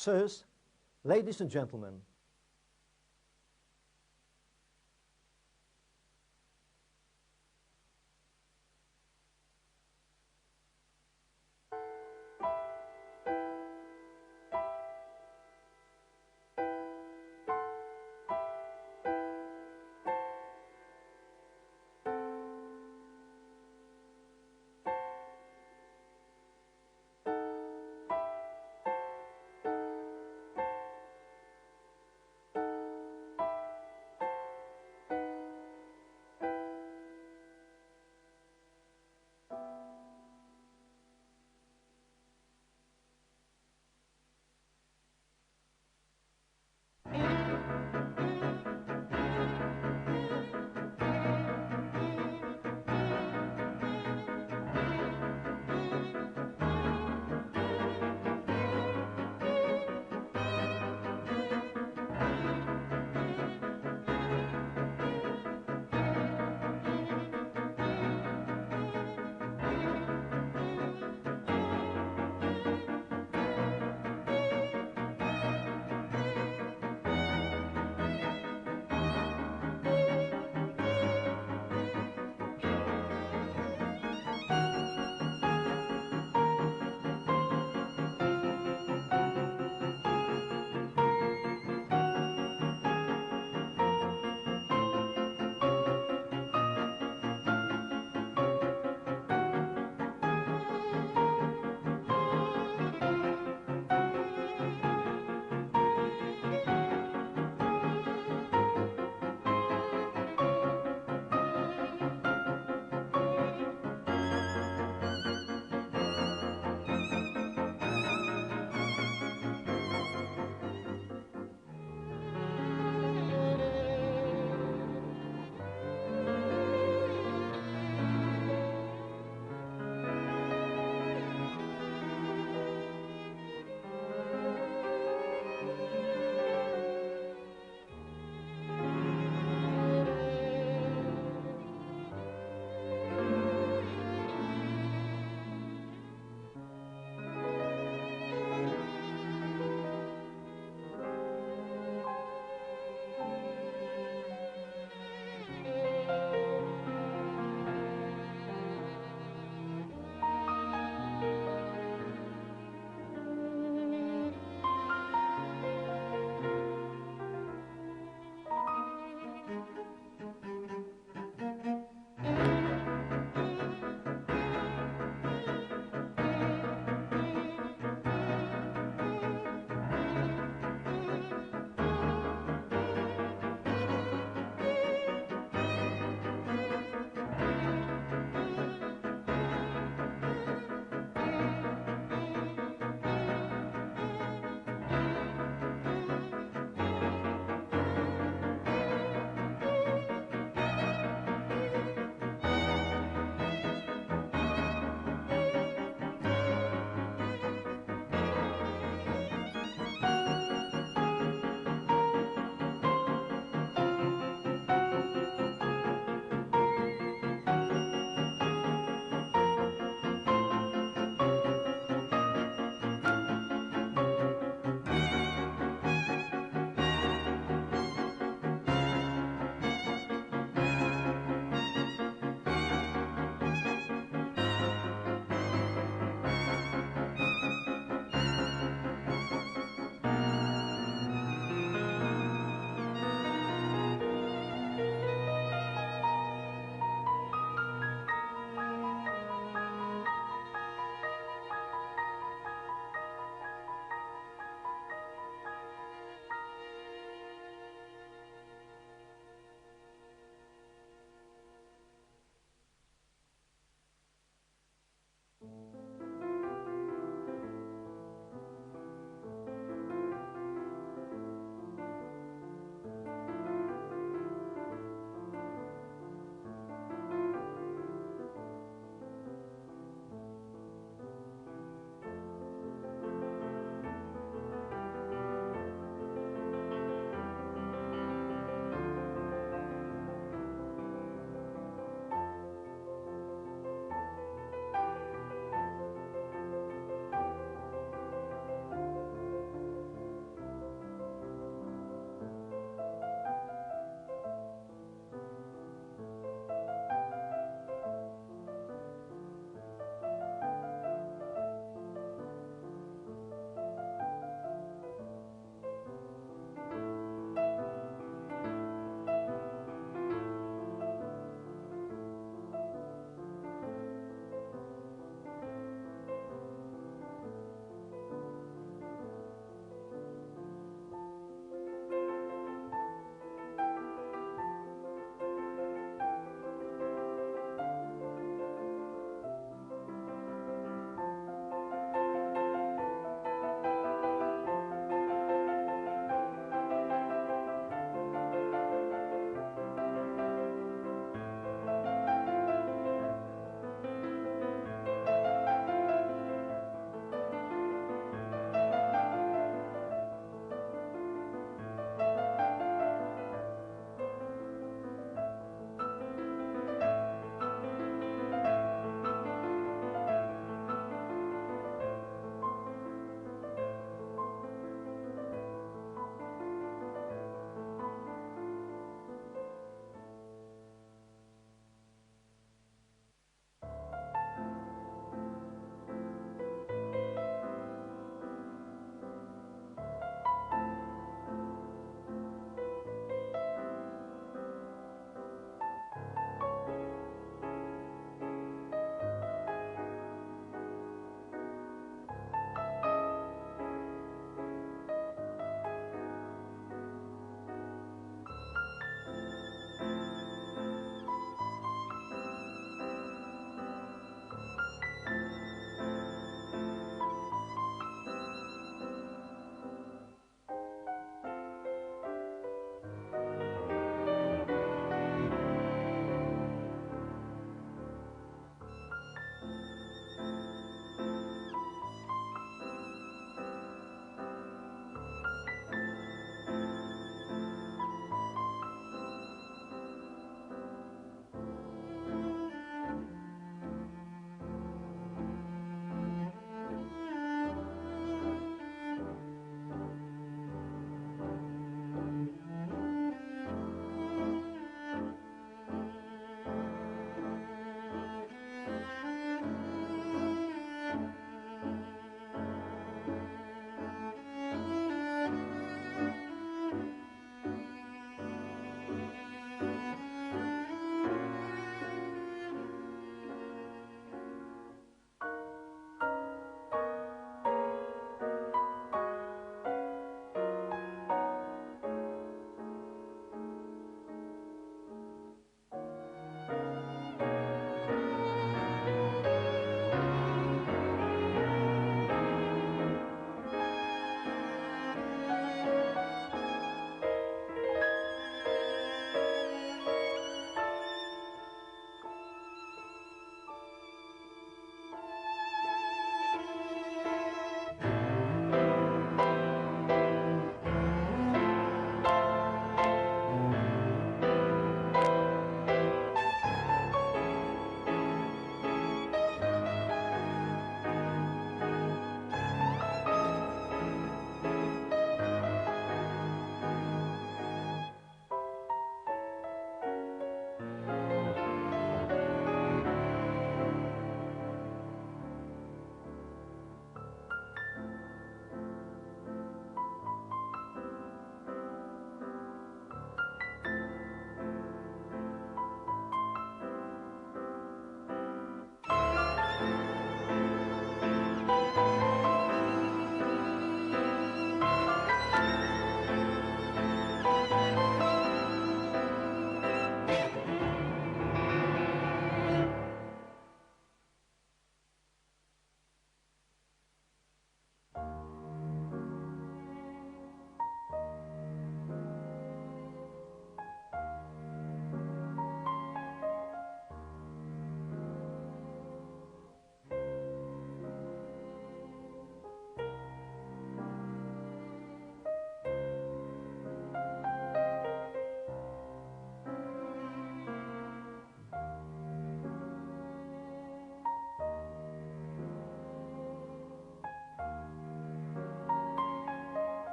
Sirs, ladies and gentlemen,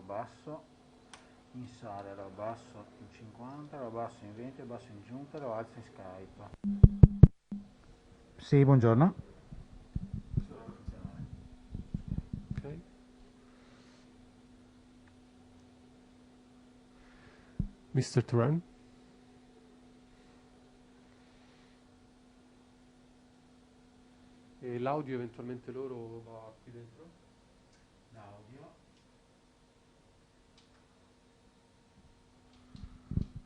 abbasso, in sala lo abbasso in 50, lo abbasso in 20, lo abbasso in giunta, lo alzo in Skype. Sì, buongiorno. Okay. Mr. Turan? E l'audio eventualmente loro va qui dentro? L'audio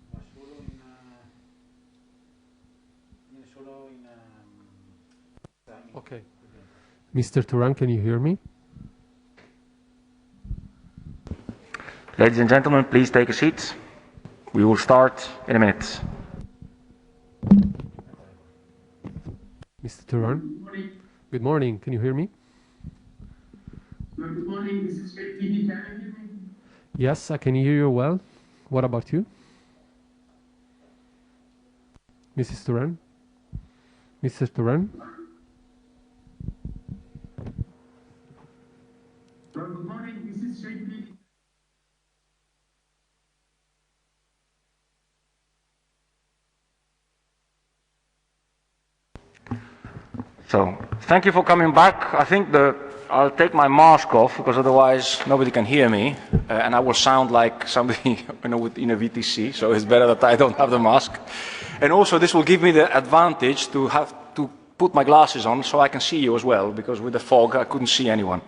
va solo viene solo in Okay. Mr. Turan, can you hear me? Ladies and gentlemen, please take a seat. We will start in a minute. Mr. Turan? Good morning. Can you hear me? Good morning. This is JP. Can you hear me? Yes, I can hear you well. What about you? Mrs. Turan? Mr. Turan? Good morning. This is JP. So, thank you for coming back. I think I'll take my mask off because otherwise nobody can hear me, and I will sound like somebody in a VTC. So it's better that I don't have the mask. And also, this will give me the advantage to have to put my glasses on so I can see you as well, because with the fog I couldn't see anyone.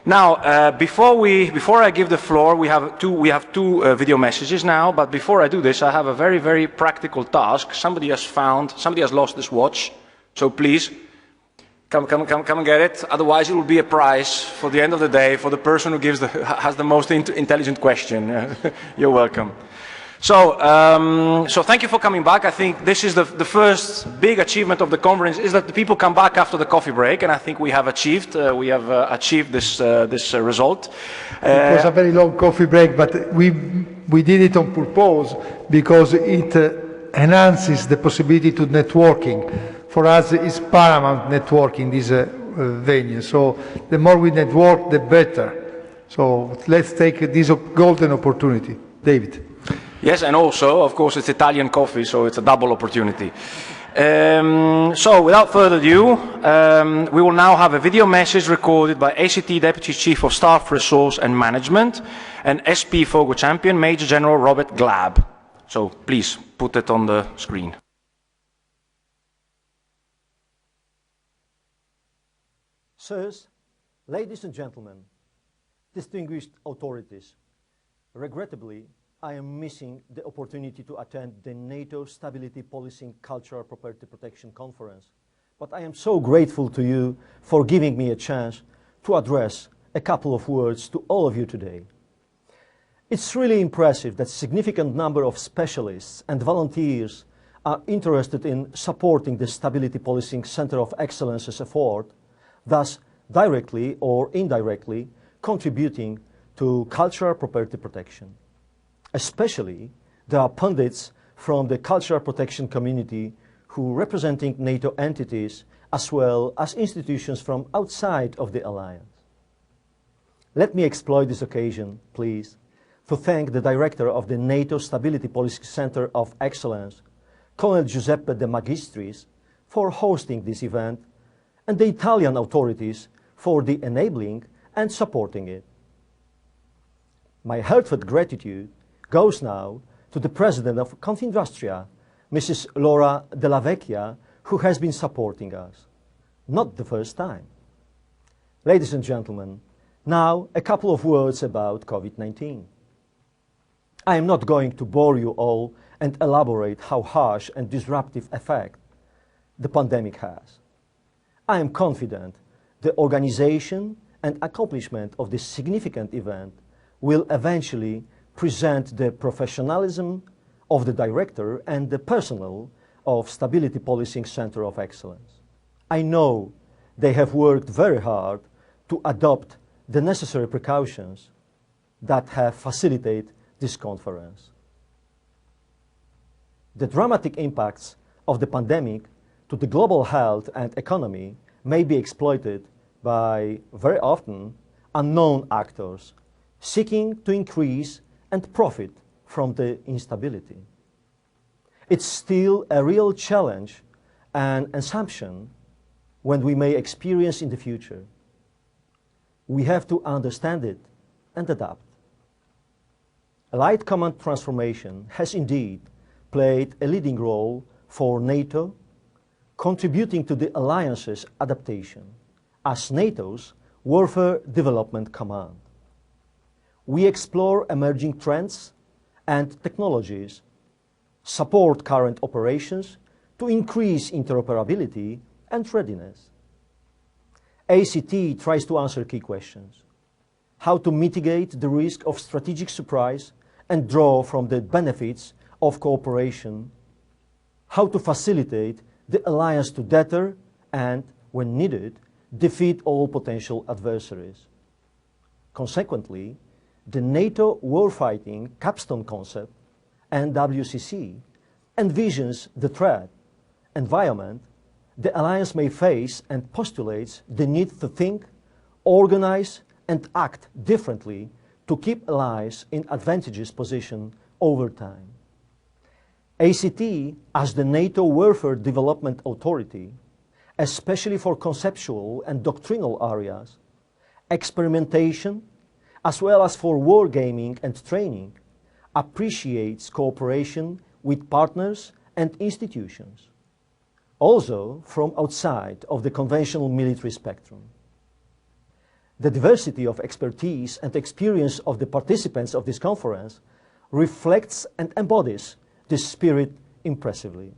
Now, before I give the floor, we have two video messages now. But before I do this, I have a very, very practical task. Somebody has lost this watch. So please. Come and get it. Otherwise, it will be a prize for the end of the day for the person who has the most intelligent question. You're welcome. So thank you for coming back. I think this is the first big achievement of the conference, is that the people come back after the coffee break, and I think we have achieved this result. It was a very long coffee break, but we did it on purpose because it enhances the possibility to networking. For us, it's paramount networking this venue. So the more we network, the better. So let's take this golden opportunity. David. Yes, and also, of course, it's Italian coffee, so it's a double opportunity. So without further ado, we will now have a video message recorded by ACT Deputy Chief of Staff, Resource and Management, and SP Fogo Champion, Major General Robert Glab. So please put it on the screen. Sirs, ladies and gentlemen, distinguished authorities, regrettably, I am missing the opportunity to attend the NATO Stability Policing Cultural Property Protection Conference, but I am so grateful to you for giving me a chance to address a couple of words to all of you today. It's really impressive that a significant number of specialists and volunteers are interested in supporting the Stability Policing Center of Excellence's effort, thus directly or indirectly contributing to cultural property protection. Especially, there are pundits from the cultural protection community who representing NATO entities as well as institutions from outside of the alliance. Let me exploit this occasion, please, to thank the director of the NATO Stability Policy Center of Excellence, Colonel Giuseppe De Magistris, for hosting this event, and the Italian authorities for the enabling and supporting it. My heartfelt gratitude goes now to the President of Confindustria, Mrs. Laura Della Vecchia, who has been supporting us. Not the first time. Ladies and gentlemen, now a couple of words about COVID-19. I am not going to bore you all and elaborate how harsh and disruptive effect the pandemic has. I am confident the organization and accomplishment of this significant event will eventually present the professionalism of the director and the personnel of Stability Policing Center of Excellence. I know they have worked very hard to adopt the necessary precautions that have facilitated this conference. The dramatic impacts of the pandemic to the global health and economy may be exploited by very often unknown actors seeking to increase and profit from the instability. It's still a real challenge and assumption when we may experience in the future. We have to understand it and adapt. Allied command transformation has indeed played a leading role for NATO, contributing to the alliance's adaptation as NATO's Warfare Development Command. We explore emerging trends and technologies, support current operations to increase interoperability and readiness. ACT tries to answer key questions: how to mitigate the risk of strategic surprise and draw from the benefits of cooperation, how to facilitate the alliance to deter and, when needed, defeat all potential adversaries. Consequently, the NATO warfighting capstone concept, NWCC, envisions the threat environment the alliance may face and postulates the need to think, organize, and act differently to keep allies in advantageous position over time. ACT, as the NATO Warfare Development Authority, especially for conceptual and doctrinal areas, experimentation, as well as for wargaming and training, appreciates cooperation with partners and institutions, also from outside of the conventional military spectrum. The diversity of expertise and experience of the participants of this conference reflects and embodies this spirit impressively.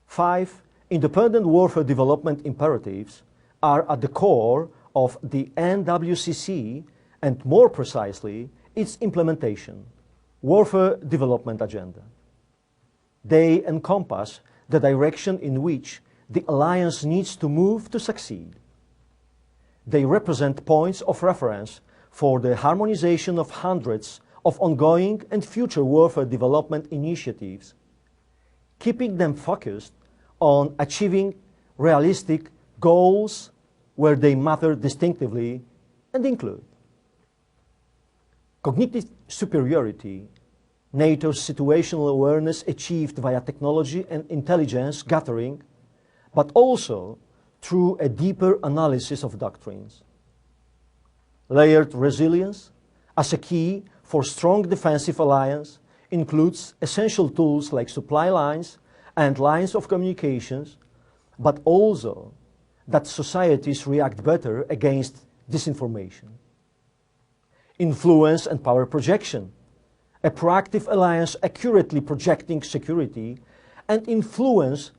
5 independent warfare development imperatives are at the core of the NWCC and, more precisely, its implementation, Warfare Development Agenda. They encompass the direction in which the alliance needs to move to succeed. They represent points of reference for the harmonization of hundreds of ongoing and future warfare development initiatives, keeping them focused on achieving realistic goals where they matter distinctively and include cognitive superiority, NATO's situational awareness achieved via technology and intelligence gathering, but also through a deeper analysis of doctrines. Layered resilience, as a key for strong defensive alliance, includes essential tools like supply lines and lines of communications, but also that societies react better against disinformation. Influence and power projection, a proactive alliance accurately projecting security and influence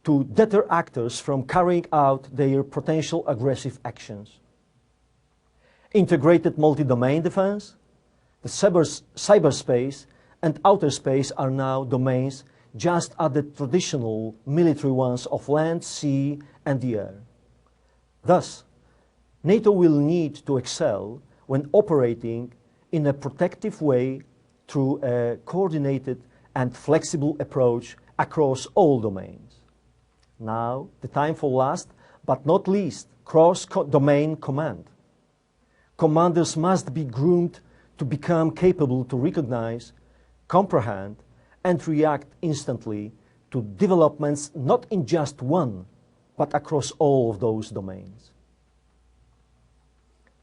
to deter actors from carrying out their potential aggressive actions. Integrated multi-domain defense, the cyberspace and outer space are now domains just as the traditional military ones of land, sea, and the air. Thus, NATO will need to excel when operating in a protective way through a coordinated and flexible approach across all domains. Now, the time for last but not least, cross-domain command. Commanders must be groomed to become capable to recognize, comprehend, and react instantly to developments not in just one, but across all of those domains.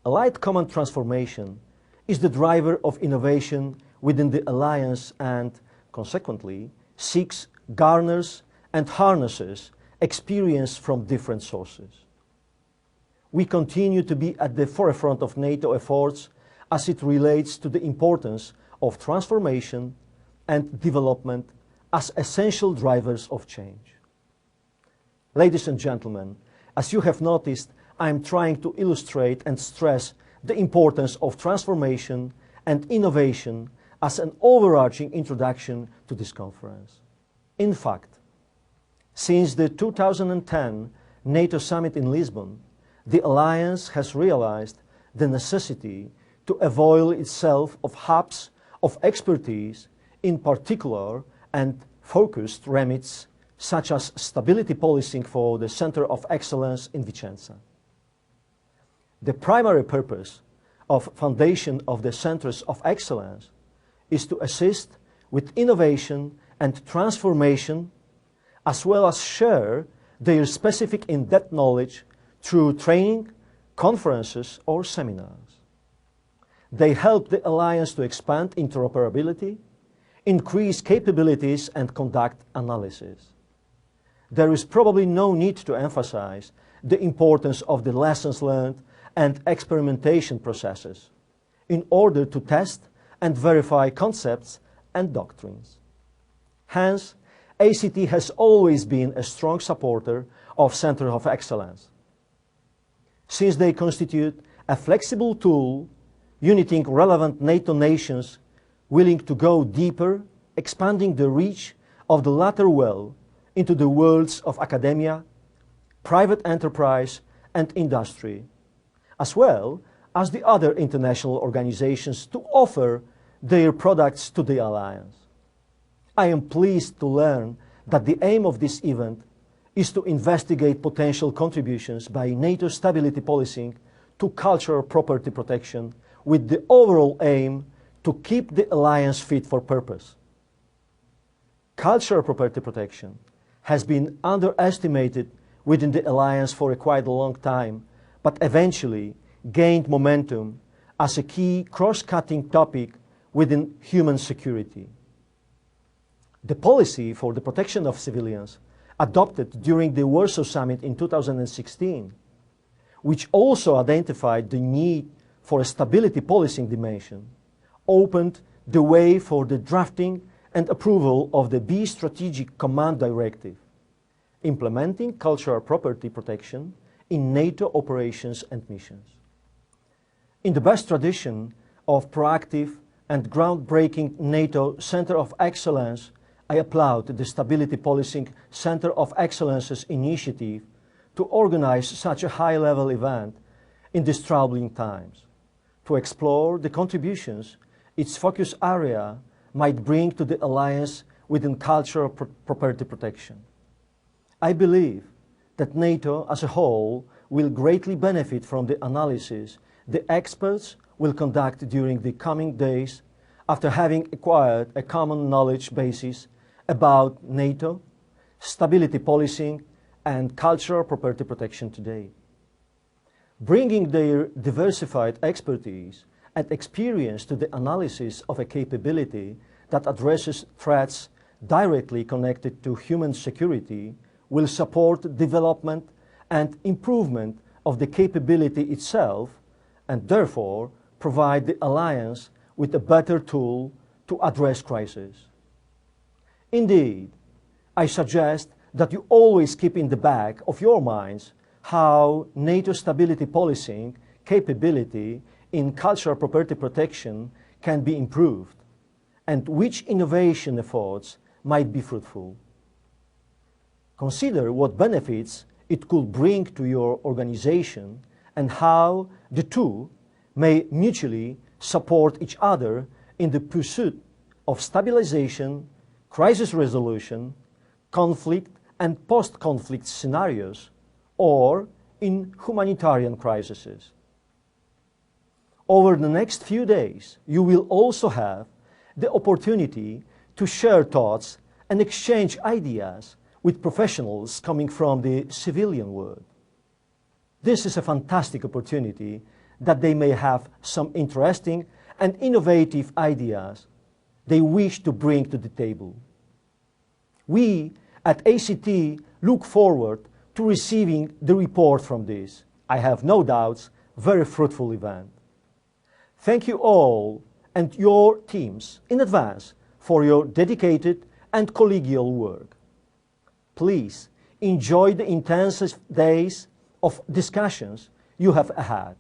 Allied command transformation is the driver of innovation within the alliance and, consequently, seeks, garners, and harnesses experience from different sources. We continue to be at the forefront of NATO efforts as it relates to the importance of transformation and development as essential drivers of change. Ladies and gentlemen, as you have noticed, I am trying to illustrate and stress the importance of transformation and innovation as an overarching introduction to this conference. In fact, since the 2010 NATO summit in Lisbon, the Alliance has realized the necessity to avail itself of hubs of expertise, in particular, and focused remits such as stability policing for the Center of Excellence in Vicenza. The primary purpose of foundation of the Centers of Excellence is to assist with innovation and transformation, as well as share their specific in-depth knowledge through training, conferences, or seminars. They help the Alliance to expand interoperability, increase capabilities, and conduct analysis. There is probably no need to emphasize the importance of the lessons learned and experimentation processes in order to test and verify concepts and doctrines. Hence, ACT has always been a strong supporter of Centers of Excellence, since they constitute a flexible tool uniting relevant NATO nations willing to go deeper, expanding the reach of the latter well into the worlds of academia, private enterprise, and industry, as well as the other international organizations to offer their products to the Alliance. I am pleased to learn that the aim of this event is to investigate potential contributions by NATO stability policing to cultural property protection with the overall aim to keep the Alliance fit for purpose. Cultural property protection has been underestimated within the Alliance for quite a long time, but eventually gained momentum as a key cross-cutting topic within human security. The policy for the protection of civilians adopted during the Warsaw Summit in 2016, which also identified the need for a stability policing dimension, opened the way for the drafting and approval of the B Strategic Command Directive, implementing cultural property protection in NATO operations and missions. In the best tradition of proactive and groundbreaking NATO Center of Excellence, I applaud the Stability Policing Center of Excellence's initiative to organize such a high-level event in these troubling times, to explore the contributions its focus area might bring to the Alliance within cultural property protection. I believe that NATO as a whole will greatly benefit from the analysis the experts will conduct during the coming days after having acquired a common knowledge basis about NATO, stability policing, and cultural property protection today. Bringing their diversified expertise and experience to the analysis of a capability that addresses threats directly connected to human security will support development and improvement of the capability itself, and therefore provide the Alliance with a better tool to address crises. Indeed, I suggest that you always keep in the back of your minds how NATO stability policing capability in cultural property protection can be improved, and which innovation efforts might be fruitful. Consider what benefits it could bring to your organization and how the two may mutually support each other in the pursuit of stabilization, crisis resolution, conflict and post-conflict scenarios, or in humanitarian crises. Over the next few days, you will also have the opportunity to share thoughts and exchange ideas with professionals coming from the civilian world. This is a fantastic opportunity that they may have some interesting and innovative ideas they wish to bring to the table. We at ACT look forward to receiving the report from this, I have no doubts, very fruitful event. Thank you all and your teams in advance for your dedicated and collegial work. Please enjoy the intensive days of discussions you have had.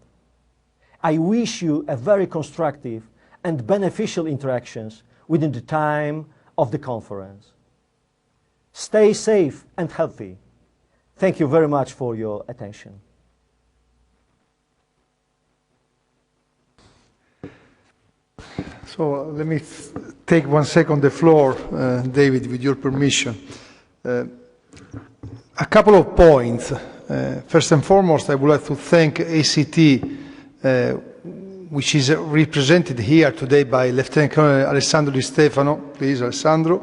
I wish you a very constructive and beneficial interactions within the time of the conference. Stay safe and healthy. Thank you very much for your attention. So let me take 1 second the floor, David, with your permission. A couple of points. First and foremost, I would like to thank ACT which is represented here today by Lieutenant Colonel Alessandro Di Stefano, please Alessandro,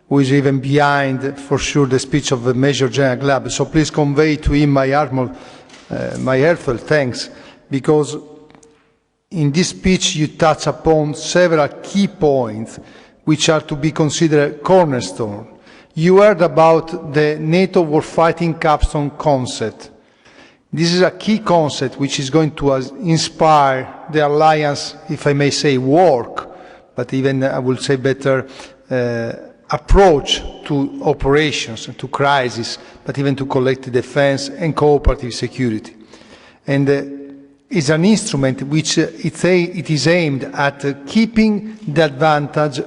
who is even behind, for sure, the speech of Major General Glab. So please convey to him my heartfelt thanks, because in this speech you touch upon several key points which are to be considered cornerstone. You heard about the NATO warfighting capstone concept. This is a key concept which is going to inspire the alliance, if I may say, work, but even, I would say better, approach to operations, to crisis, but even to collective defense and cooperative security. And is an instrument which it is aimed at keeping the advantage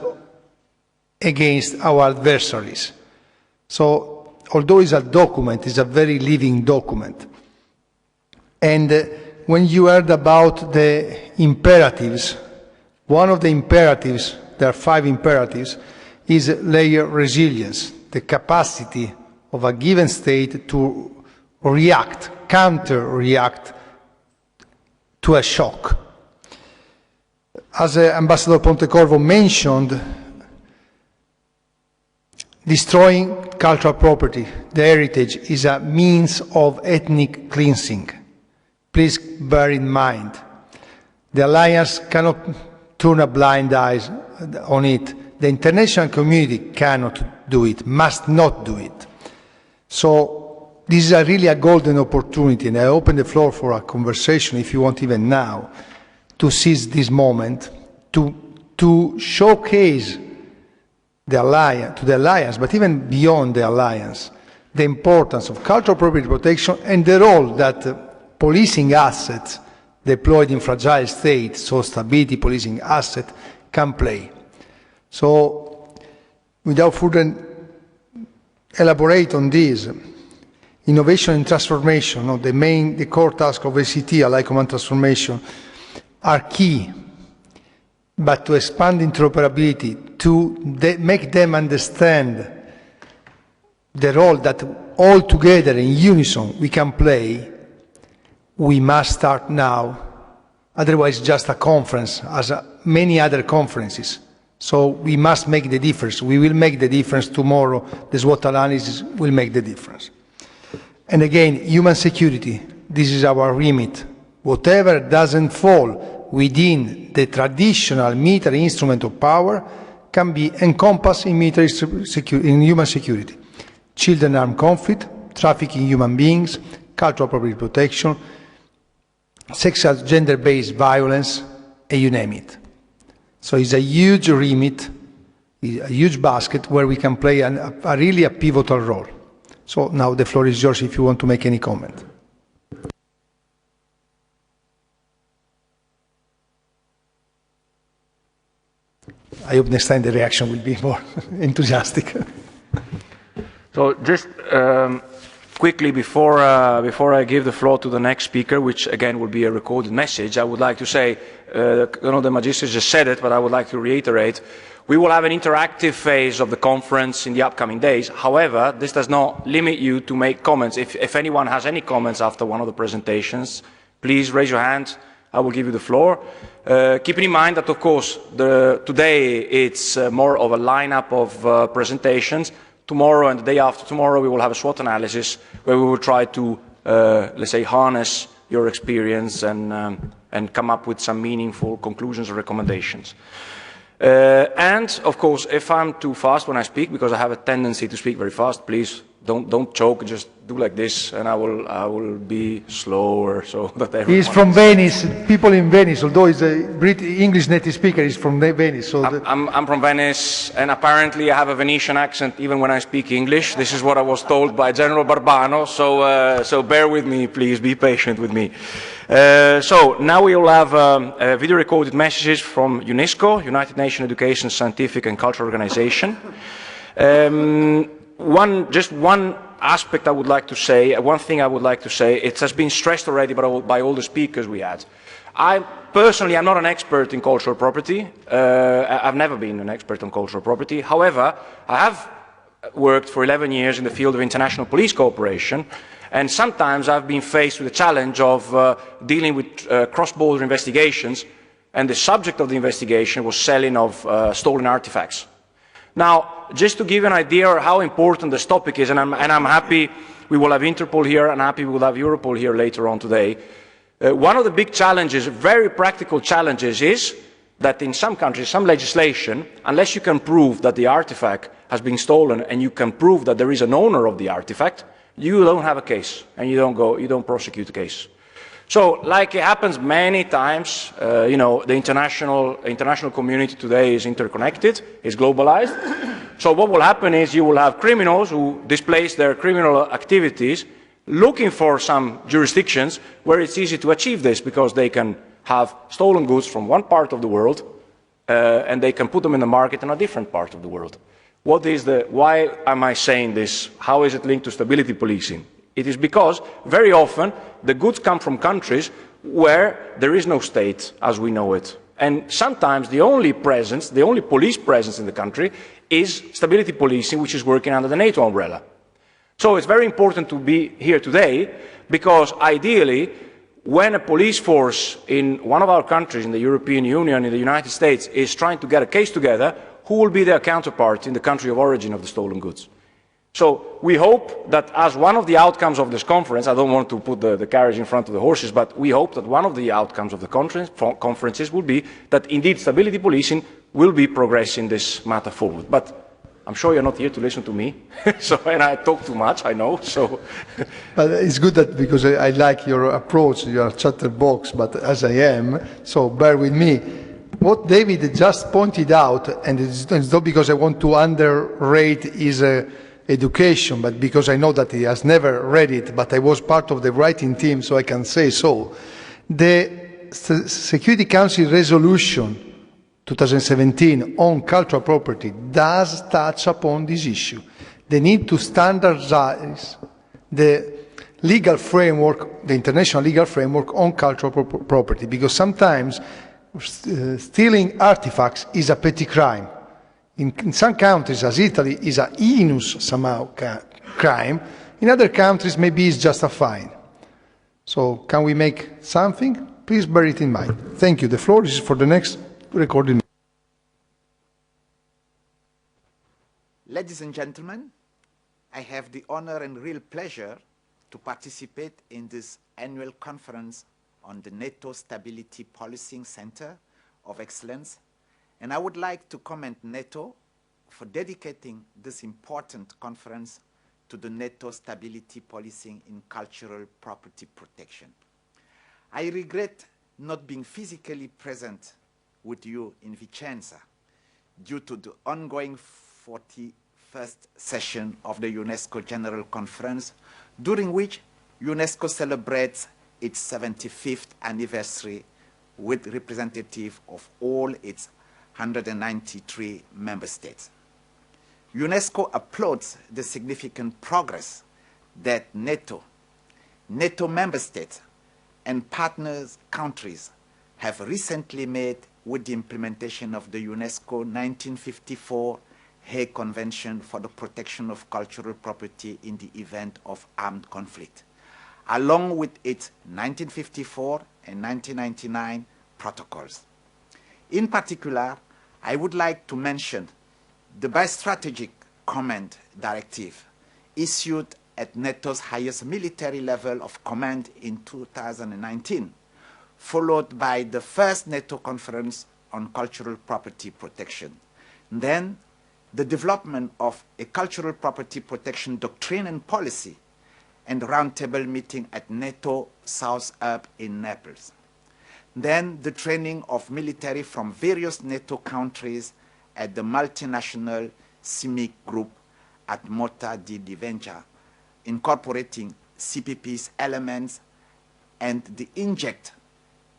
against our adversaries. So, although it's a document, it's a very living document. And when you heard about the imperatives, one of the imperatives, there are 5 imperatives, is layer resilience, the capacity of a given state to react, counter-react to a shock. As Ambassador Pontecorvo mentioned, destroying cultural property, the heritage, is a means of ethnic cleansing. Please bear in mind, the Alliance cannot turn a blind eye on it. The international community cannot do it, must not do it. So this is really a golden opportunity, and I open the floor for a conversation, if you want even now, to seize this moment, to showcase the Alliance, but even beyond the Alliance, the importance of cultural property protection and the role that policing assets deployed in fragile states, so stability policing asset, can play. So, without further elaborate on this, innovation and transformation, the core task of ACT, Allied Command Transformation, are key. But to expand interoperability, to make them understand the role that all together in unison we can play, we must start now. Otherwise, just a conference, as many other conferences. So we must make the difference. We will make the difference tomorrow. The SWOT analysis will make the difference. And again, human security, this is our remit. Whatever doesn't fall within the traditional military instrument of power can be encompassed in human security. Children armed conflict, trafficking human beings, cultural property protection, sexual gender-based violence, and you name it. So it's a huge remit, a huge basket where we can play really a pivotal role. So now the floor is yours if you want to make any comment. I hope next time the reaction will be more enthusiastic. So just quickly before I give the floor to the next speaker, which again will be a recorded message, I would like to say, the Magistrates just said it, but I would like to reiterate, we will have an interactive phase of the conference in the upcoming days. However, this does not limit you to make comments. If anyone has any comments after one of the presentations, please raise your hand. I will give you the floor. Keeping in mind that, of course, today it's more of a lineup of presentations. Tomorrow and the day after tomorrow we will have a SWOT analysis where we will try to, let's say, harness your experience and come up with some meaningful conclusions or recommendations. And, of course, if I'm too fast when I speak, because I have a tendency to speak very fast, please don't choke, just do like this, and I will be slower so that everyone... He's from Venice, people in Venice, although he's a English native speaker, he's from Venice. So I'm from Venice, and apparently I have a Venetian accent even when I speak English. This is what I was told by General Barbano, so bear with me, please, be patient with me. So now we will have video recorded messages from UNESCO, United Nations Education, Scientific and Cultural Organization. Just one aspect I would like to say, one thing I would like to say, it has been stressed already by all the speakers we had. I personally am not an expert in cultural property. I've never been an expert on cultural property. However, I have worked for 11 years in the field of international police cooperation, and sometimes I've been faced with the challenge of dealing with cross-border investigations and the subject of the investigation was selling of stolen artifacts. Now, just to give an idea of how important this topic is, and I'm happy we will have Interpol here, and happy we will have Europol here later on today. One of the big challenges, very practical challenges, is that in some countries, some legislation, unless you can prove that the artifact has been stolen and you can prove that there is an owner of the artifact, you don't have a case and you don't prosecute the case. So, like it happens many times, you know, the international community today is interconnected, is globalized. So what will happen is you will have criminals who displace their criminal activities looking for some jurisdictions where it's easy to achieve this because they can have stolen goods from one part of the world and they can put them in the market in a different part of the world. Why am I saying this? How is it linked to stability policing? It is because very often the goods come from countries where there is no state as we know it. And sometimes the only presence, the only police presence in the country is stability policing, which is working under the NATO umbrella. So it's very important to be here today because ideally when a police force in one of our countries, in the European Union, in the United States, is trying to get a case together, who will be their counterpart in the country of origin of the stolen goods? So we hope that as one of the outcomes of this conference, I don't want to put the carriage in front of the horses, but we hope that one of the outcomes of the conferences will be that indeed stability policing will be progressing this matter forward. But I'm sure you're not here to listen to me, and I talk too much, I know. So, but it's good that because I like your approach, your chatterbox, but as I am, so bear with me. What David just pointed out, and it's not because I want to underrate his education, but because I know that he has never read it, but I was part of the writing team, so I can say so. The Security Council resolution 2017 on cultural property does touch upon this issue. The need to standardize the legal framework, the international legal framework on cultural property, because sometimes stealing artifacts is a petty crime. In some countries, as Italy, is a heinous somehow crime. In other countries, maybe it's just a fine. So can we make something? Please bear it in mind. Thank you. The floor is for the next recording. Ladies and gentlemen, I have the honor and real pleasure to participate in this annual conference on the NATO Stability Policing Center of Excellence, and I would like to commend NATO for dedicating this important conference to the NATO Stability Policing in Cultural Property Protection. I regret not being physically present with you in Vicenza due to the ongoing 41st session of the UNESCO General Conference, during which UNESCO celebrates its 75th anniversary with representatives of all its 193 member states. UNESCO applauds the significant progress that NATO member states and partners countries have recently made with the implementation of the UNESCO 1954 Hague Convention for the Protection of Cultural Property in the event of armed conflict, along with its 1954 and 1999 protocols. In particular, I would like to mention the Bi-Strategic Command Directive issued at NATO's highest military level of command in 2019, followed by the first NATO conference on cultural property protection. Then, the development of a cultural property protection doctrine and policy and roundtable meeting at NATO South Hub in Naples. Then the training of military from various NATO countries at the multinational CIMIC group at Mota di Ventura, incorporating CPP's elements and the inject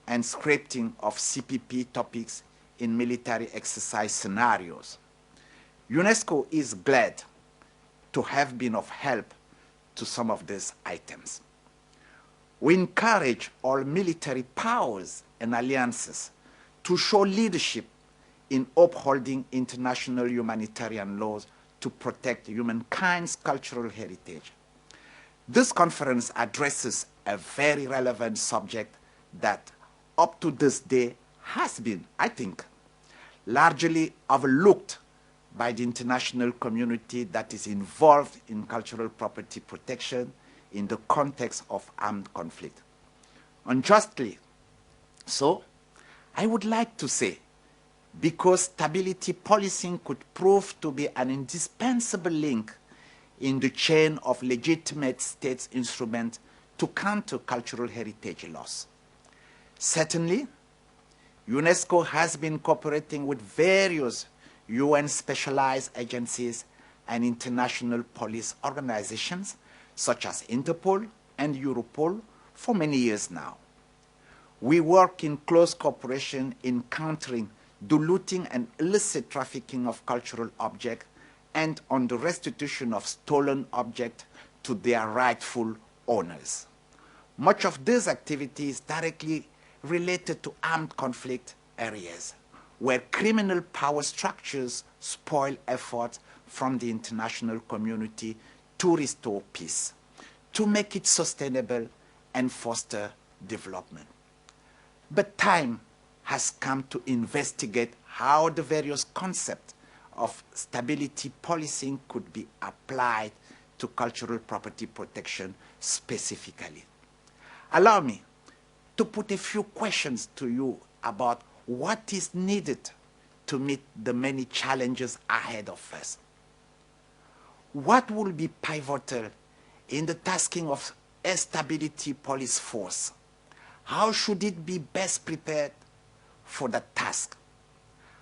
and scripting of CPP topics in military exercise scenarios. UNESCO is glad to have been of help to some of these items. We encourage all military powers and alliances to show leadership in upholding international humanitarian laws to protect humankind's cultural heritage. This conference addresses a very relevant subject that, up to this day, has been, I think, largely overlooked by the international community that is involved in cultural property protection in the context of armed conflict. Unjustly so, I would like to say, because stability policing could prove to be an indispensable link in the chain of legitimate state instruments to counter cultural heritage loss. Certainly, UNESCO has been cooperating with various UN specialized agencies and international police organizations such as Interpol and Europol for many years now. We work in close cooperation in countering the looting and illicit trafficking of cultural objects and on the restitution of stolen objects to their rightful owners. Much of this activity is directly related to armed conflict areas, where criminal power structures spoil efforts from the international community to restore peace, to make it sustainable and foster development. But time has come to investigate how the various concepts of stability policing could be applied to cultural property protection specifically. Allow me to put a few questions to you about what is needed to meet the many challenges ahead of us. What will be pivotal in the tasking of a stability police force? How should it be best prepared for the task?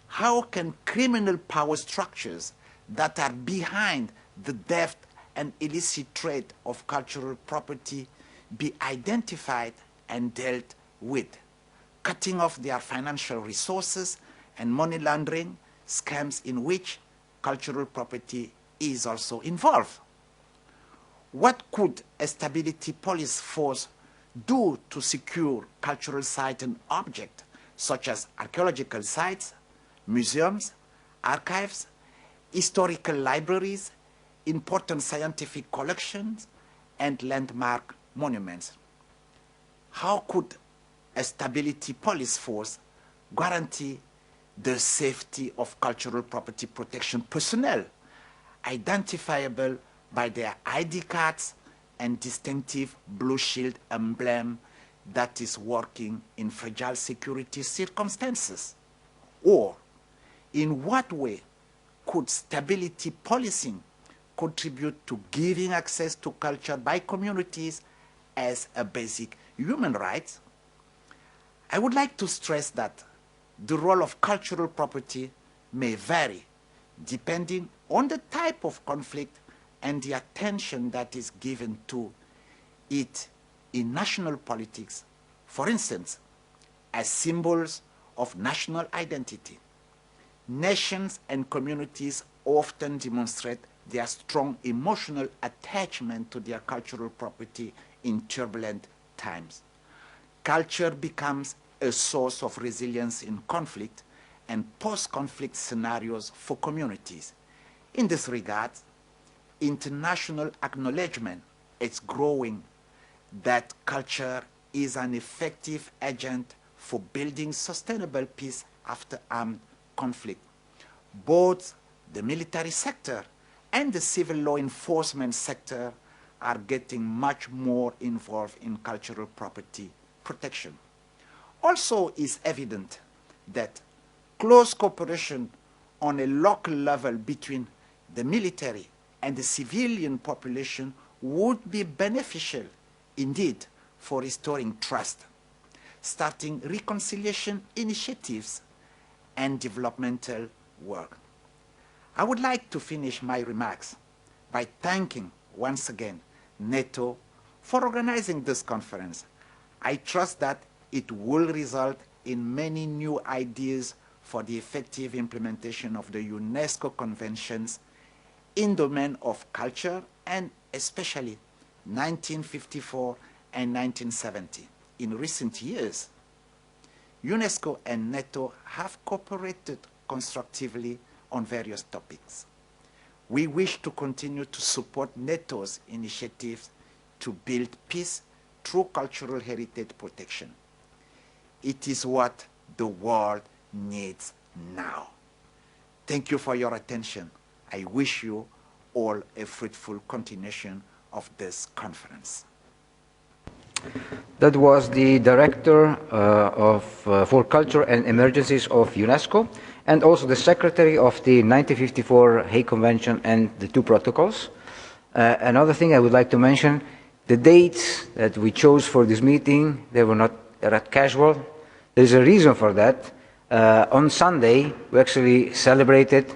How can criminal power structures that are behind the theft and illicit trade of cultural property be identified and dealt with, cutting off their financial resources and money laundering scams in which cultural property is also involved? What could a stability police force do to secure cultural sites and objects such as archaeological sites, museums, archives, historical libraries, important scientific collections, and landmark monuments? How could a stability police force guarantee the safety of cultural property protection personnel, identifiable by their ID cards and distinctive blue shield emblem that is working in fragile security circumstances? Or in what way could stability policing contribute to giving access to culture by communities as a basic human right? I would like to stress that the role of cultural property may vary depending on the type of conflict and the attention that is given to it in national politics, for instance, as symbols of national identity. Nations and communities often demonstrate their strong emotional attachment to their cultural property in turbulent times. Culture becomes a source of resilience in conflict and post-conflict scenarios for communities. In this regard, international acknowledgement is growing that culture is an effective agent for building sustainable peace after armed conflict. Both the military sector and the civil law enforcement sector are getting much more involved in cultural property protection. Also, it is evident that close cooperation on a local level between the military and the civilian population would be beneficial indeed for restoring trust, starting reconciliation initiatives and developmental work. I would like to finish my remarks by thanking once again NATO for organizing this conference. I trust that it will result in many new ideas for the effective implementation of the UNESCO conventions in the domain of culture, and especially 1954 and 1970. In recent years, UNESCO and NATO have cooperated constructively on various topics. We wish to continue to support NATO's initiatives to build peace through cultural heritage protection. It is what the world needs now. Thank you for your attention. I wish you all a fruitful continuation of this conference. That was the Director for Culture and Emergencies of UNESCO, and also the Secretary of the 1954 Hague Convention and the two protocols. Another thing I would like to mention, the dates that we chose for this meeting, they're not casual. There's a reason for that. On Sunday, we actually celebrated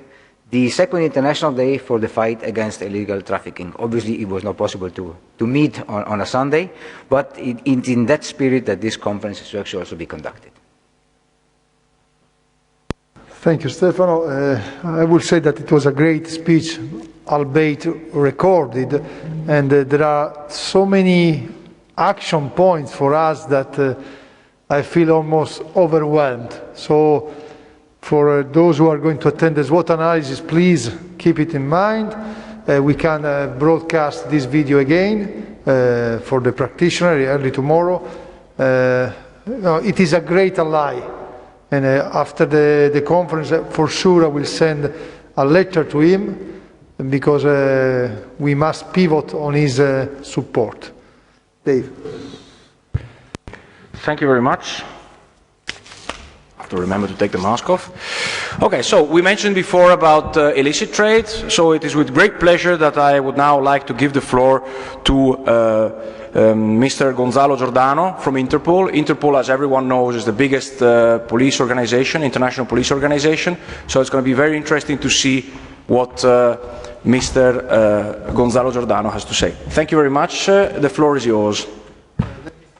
the second International Day for the fight against illegal trafficking. Obviously, it was not possible to meet on a Sunday, but it's in that spirit that this conference is actually also be conducted. Thank you, Stefano. I would say that it was a great speech, albeit recorded, and there are so many action points for us that I feel almost overwhelmed. So, for those who are going to attend the SWOT analysis, please keep it in mind. We can broadcast this video again for the practitioner early tomorrow. It is a great ally. And after the conference, for sure I will send a letter to him, because we must pivot on his support. Dave. Thank you very much. To remember to take the mask off. Okay, so we mentioned before about illicit trade, so it is with great pleasure that I would now like to give the floor to Mr. Gonzalo Giordano from Interpol. Interpol, as everyone knows, is the biggest police organization, international police organization, so it's going to be very interesting to see what Mr. Gonzalo Giordano has to say. Thank you very much. The floor is yours.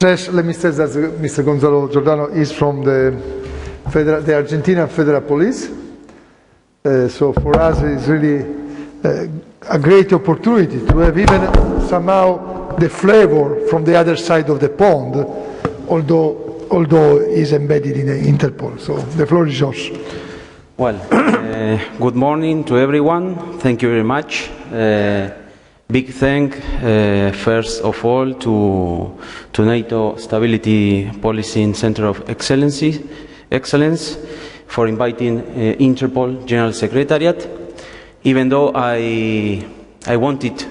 Let me say that Mr. Gonzalo Giordano is from the Argentinian Federal Police. So for us it's really a great opportunity to have even somehow the flavor from the other side of the pond, although is embedded in Interpol. So the floor is yours. Well, good morning to everyone. Thank you very much. Big thank, first of all, to NATO Stability Policing Center of Excellence for inviting Interpol General Secretariat. Even though I wanted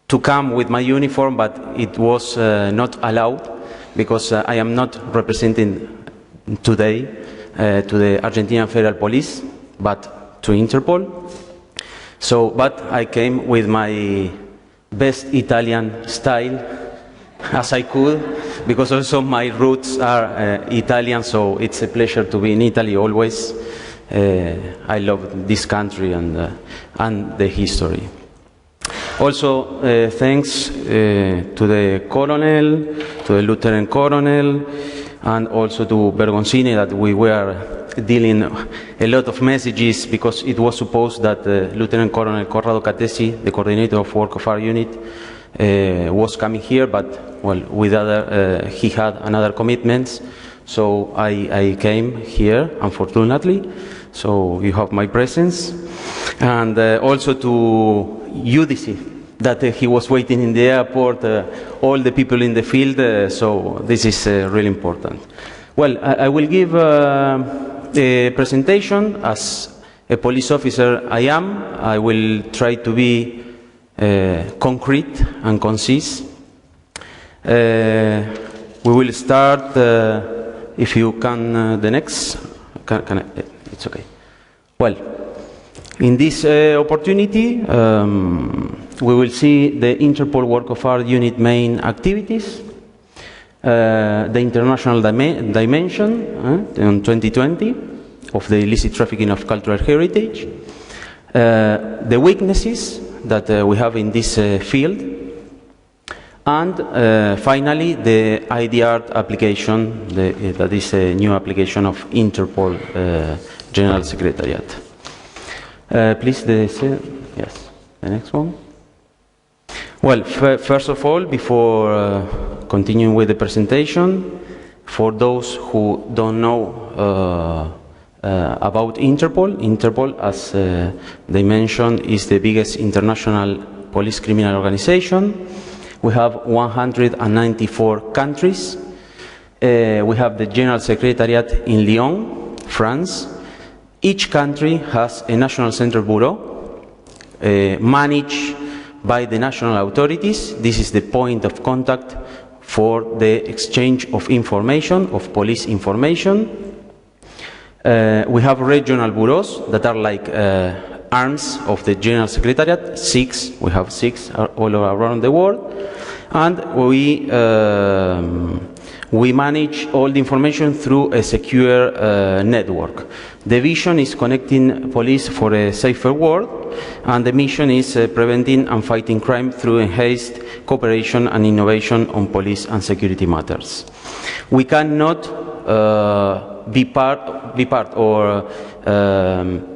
to come with my uniform, but it was not allowed, because I am not representing today to the Argentinian Federal Police, but to Interpol. So, but I came with my best Italian style, as I could, because also my roots are Italian, so it's a pleasure to be in Italy always. I love this country and the history. Also, thanks to the colonel, to the lieutenant colonel, and also to Bergoncini, that we were dealing a lot of messages, because it was supposed that Lieutenant Colonel Corrado Catesi, the coordinator of work of our unit, was coming here, but well, with he had another commitments, so I came here, unfortunately. So you have my presence, and also to UDC, that he was waiting in the airport, all the people in the field, so this is really important. Well, I will give a presentation. As a police officer I am, I will try to be concrete and concise. We will start, if you can, the next, it's okay. Well, in this opportunity, we will see the Interpol work of our unit main activities, the international dimension in 2020 of the illicit trafficking of cultural heritage, the weaknesses that we have in this field, and finally the IDR application, that is a new application of Interpol General Secretariat. Please, yes, the next one. Well, first of all, before continuing with the presentation, for those who don't know about Interpol, Interpol, as they mentioned, is the biggest international police criminal organization. We have 194 countries. We have the General Secretariat in Lyon, France. Each country has a National Center Bureau managed by the national authorities. This is the point of contact for the exchange of information, of police information. We have regional bureaus that are like arms of the General Secretariat, 6, we have 6 all around the world, and we manage all the information through a secure network. The vision is connecting police for a safer world, and the mission is preventing and fighting crime through enhanced cooperation and innovation on police and security matters. We cannot be part or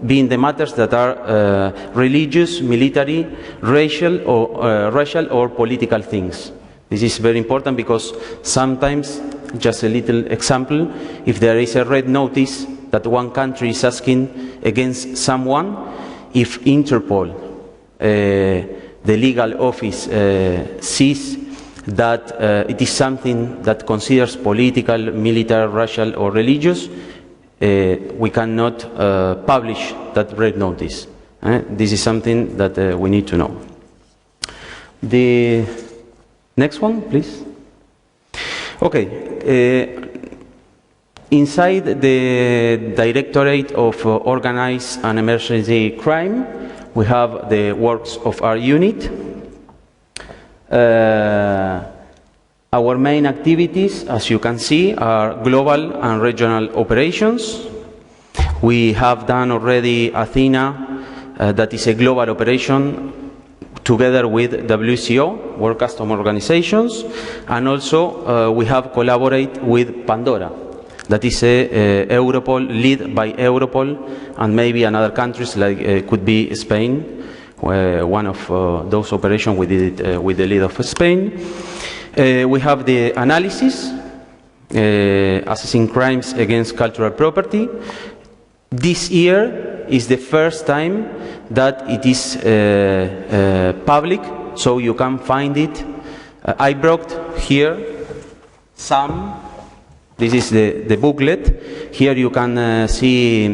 be in the matters that are religious, military, racial or political things. This is very important because sometimes, just a little example, if there is a red notice that one country is asking against someone, if Interpol, the legal office, sees that it is something that considers political, military, racial or religious, we cannot publish that red notice. This is something that we need to know. The next one, please. Okay. Inside the Directorate of Organized and Emergency Crime, we have the works of our unit. Our main activities, as you can see, are global and regional operations. We have done already Athena, that is a global operation together with WCO, World Customs Organizations, and also we have collaborated with Pandora, that is a Europol, led by Europol, and maybe another countries like could be Spain. One of those operations we did it with the lead of Spain. We have the analysis, assessing crimes against cultural property. This year is the first time that it is public, so you can find it. I brought here some. This is the booklet. Here you can see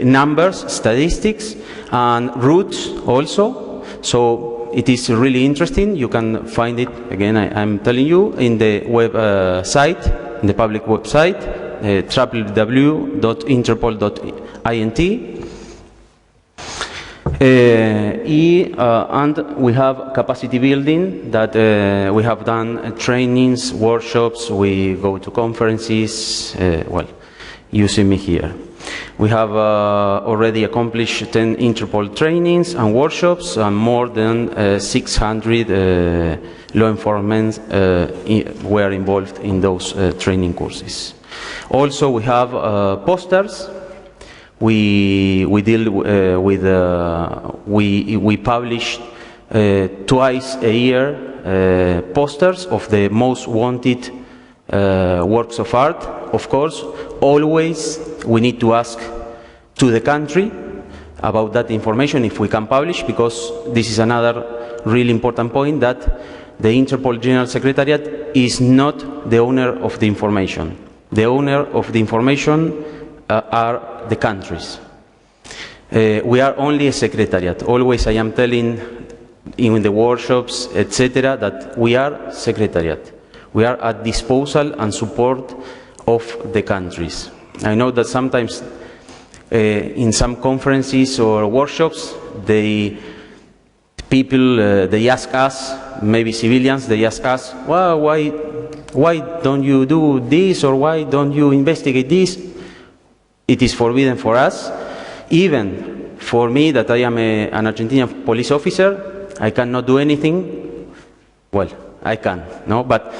numbers, statistics, and routes also. So it is really interesting. You can find it, again, I'm telling you, in the web site, in the public website, www.interpol.int. And we have capacity building that we have done trainings, workshops, we go to conferences, well, you see me here. We have already accomplished 10 Interpol trainings and workshops, and more than 600 law enforcement were involved in those training courses. Also, we have posters. We publish twice a year posters of the most wanted works of art. Of course, always we need to ask to the country about that information if we can publish, because this is another really important point, that the Interpol General Secretariat is not the owner of the information. The owner of the information are the countries. We are only a secretariat. Always I am telling in the workshops, etc., that we are secretariat. We are at disposal and support of the countries. I know that sometimes in some conferences or workshops, they ask us, maybe civilians, they ask us, well, why don't you do this, or why don't you investigate this? It is forbidden for us. Even for me, that I am an Argentinian police officer, I cannot do anything. Well, I can, no? But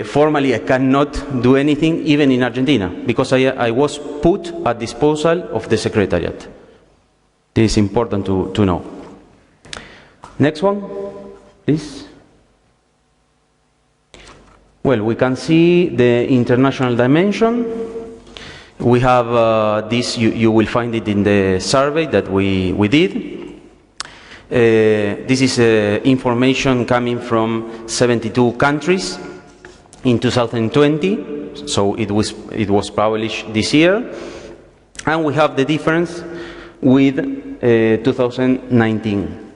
formally I cannot do anything even in Argentina, because I was put at disposal of the Secretariat. This is important to know. Next one, please. Well, we can see the international dimension. We have this, you will find it in the survey that we did. This is information coming from 72 countries in 2020. so it was published this year. And we have the difference with 2019,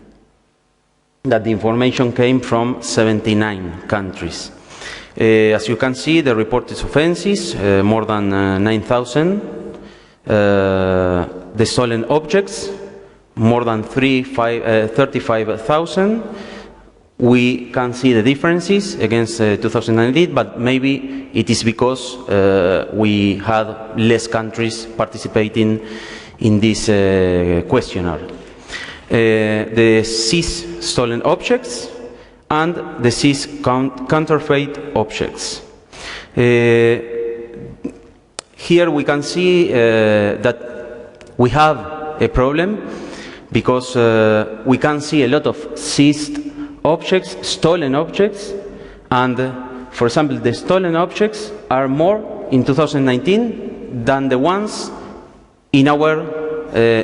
that the information came from 79 countries. As you can see, the reported offenses, more than 9,000. The stolen objects, more than 35,000. We can see the differences against 2019, but maybe it is because we had less countries participating in this questionnaire. The seized stolen objects and the seized counterfeit objects. Here we can see that we have a problem because we can see a lot of seized objects, stolen objects, and for example the stolen objects are more in 2019 than the ones in our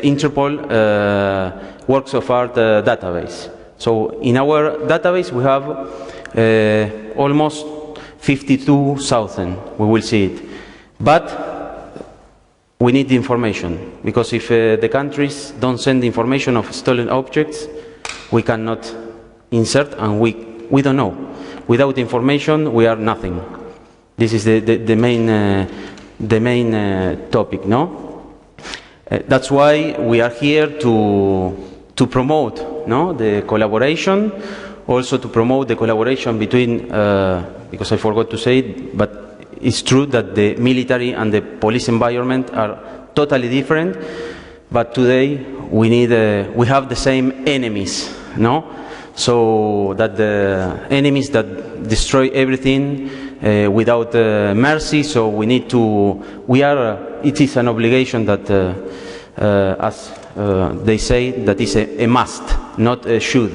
Interpol works of art database. So in our database we have almost 52,000, we will see it. But we need the information, because if the countries don't send information of stolen objects, we cannot insert, and we don't know. Without information, we are nothing. This is the main topic, no? That's why we are here to promote, no, the collaboration, also to promote the collaboration between, because I forgot to say it, but it's true that the military and the police environment are totally different, but today we have the same enemies, no? So that the enemies that destroy everything without mercy, so we need to, it is an obligation that, as they say, that is a must, not a should.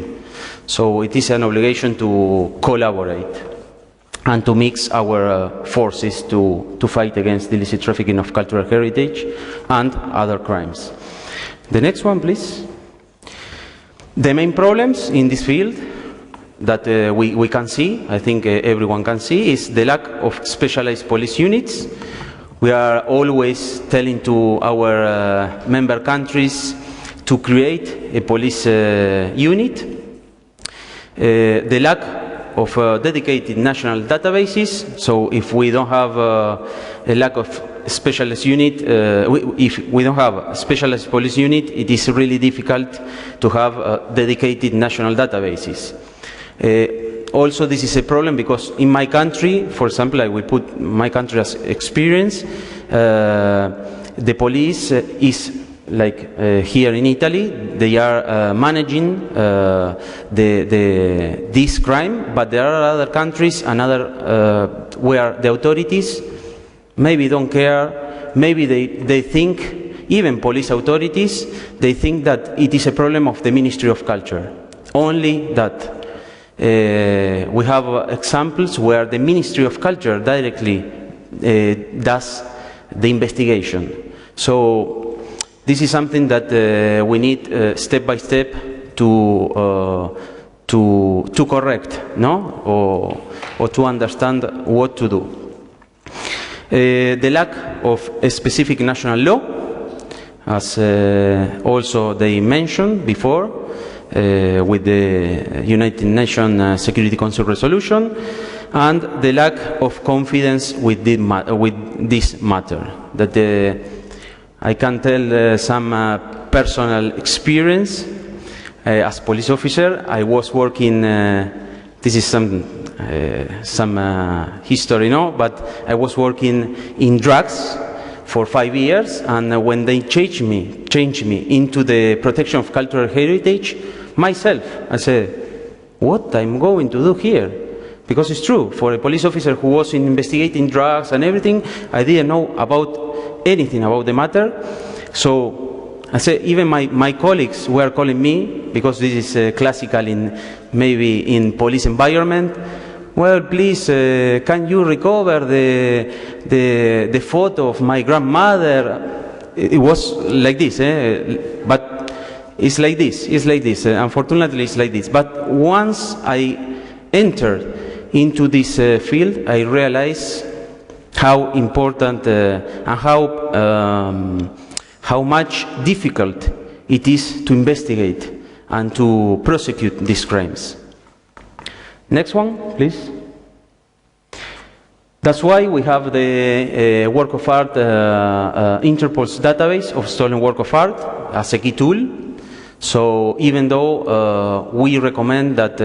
So it is an obligation to collaborate and to mix our forces to fight against illicit trafficking of cultural heritage and other crimes. The next one, please. The main problems in this field that we can see, I think everyone can see, is the lack of specialized police units. We are always telling to our member countries to create a police unit. The lack of dedicated national databases, so if we don't have a lack of specialist unit, if we don't have a specialized police unit, it is really difficult to have dedicated national databases. Also, this is a problem because in my country, for example, I will put my country as experience, the police is like here in Italy, they are managing this crime, but there are other countries and where the authorities maybe don't care, maybe they think, even police authorities, they think that it is a problem of the Ministry of Culture. Only that. We have examples where the Ministry of Culture directly does the investigation. So this is something that we need step by step to correct, no, or to understand what to do. The lack of a specific national law, as also they mentioned before, with the United Nations Security Council resolution, and the lack of confidence with this matter. That I can tell some personal experience as police officer. I was working. This is some history, no? But I was working in drugs for 5 years, and when they changed me into the protection of cultural heritage, myself, I said, what I'm going to do here? Because it's true, for a police officer who was investigating drugs and everything, I didn't know about anything about the matter. So I said, even my colleagues were calling me, because this is classical maybe in police environment. Well, please, can you recover the photo of my grandmother? It was like this, but it's like this. Unfortunately, it's like this. But once I entered into this field, I realized how important and how much difficult it is to investigate and to prosecute these crimes. Next one, please. That's why we have the work of art, Interpol's database of stolen work of art as a key tool. So even though we recommend that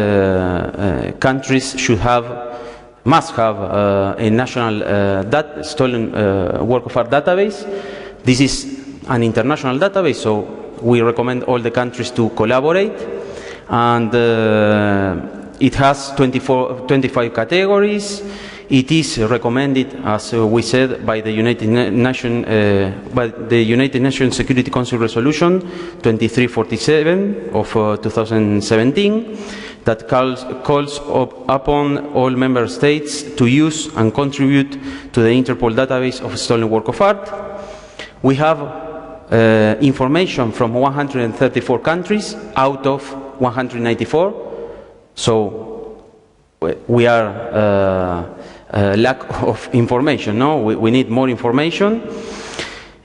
countries must have a national stolen work of art database, this is an international database, so we recommend all the countries to collaborate. And it has 25 categories. It is recommended, as we said, by the United Nations Security Council Resolution 2347 of 2017 that calls upon all member states to use and contribute to the Interpol database of stolen work of art. We have information from 134 countries out of 194, so we are lack of information. No, we need more information.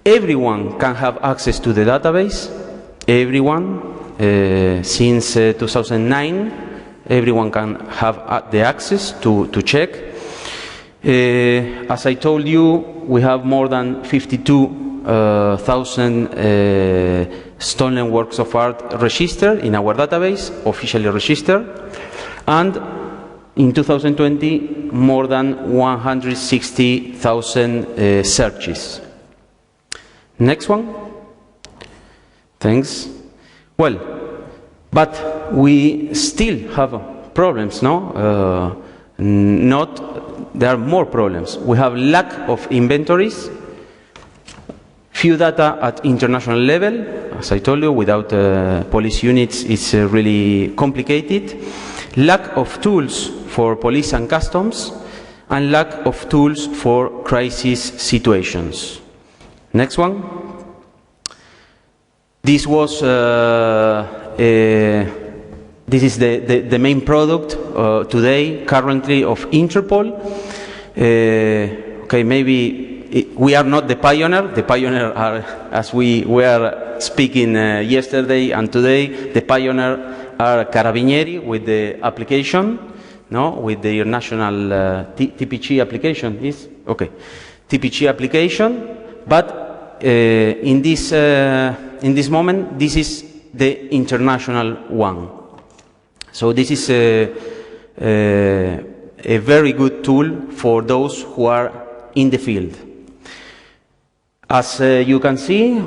Everyone can have access to the database. Everyone, since 2009, everyone can have the access to check. As I told you, we have more than 52,000 stolen works of art registered in our database, officially registered, and in 2020, more than 160,000 searches. Next one. Thanks. Well, but we still have problems, no? There are more problems. We have lack of inventories, few data at international level. As I told you, without police units, it's really complicated. Lack of tools for police and customs, and lack of tools for crisis situations. Next one. This was this is the main product today, currently, of Interpol. Okay, maybe we are not the pioneer. The pioneer are, as we were speaking yesterday and today, the pioneer are Carabinieri with the application, no, with their national TPC application is okay, TPC application. But in this moment, this is the international one. So this is a very good tool for those who are in the field. As you can see,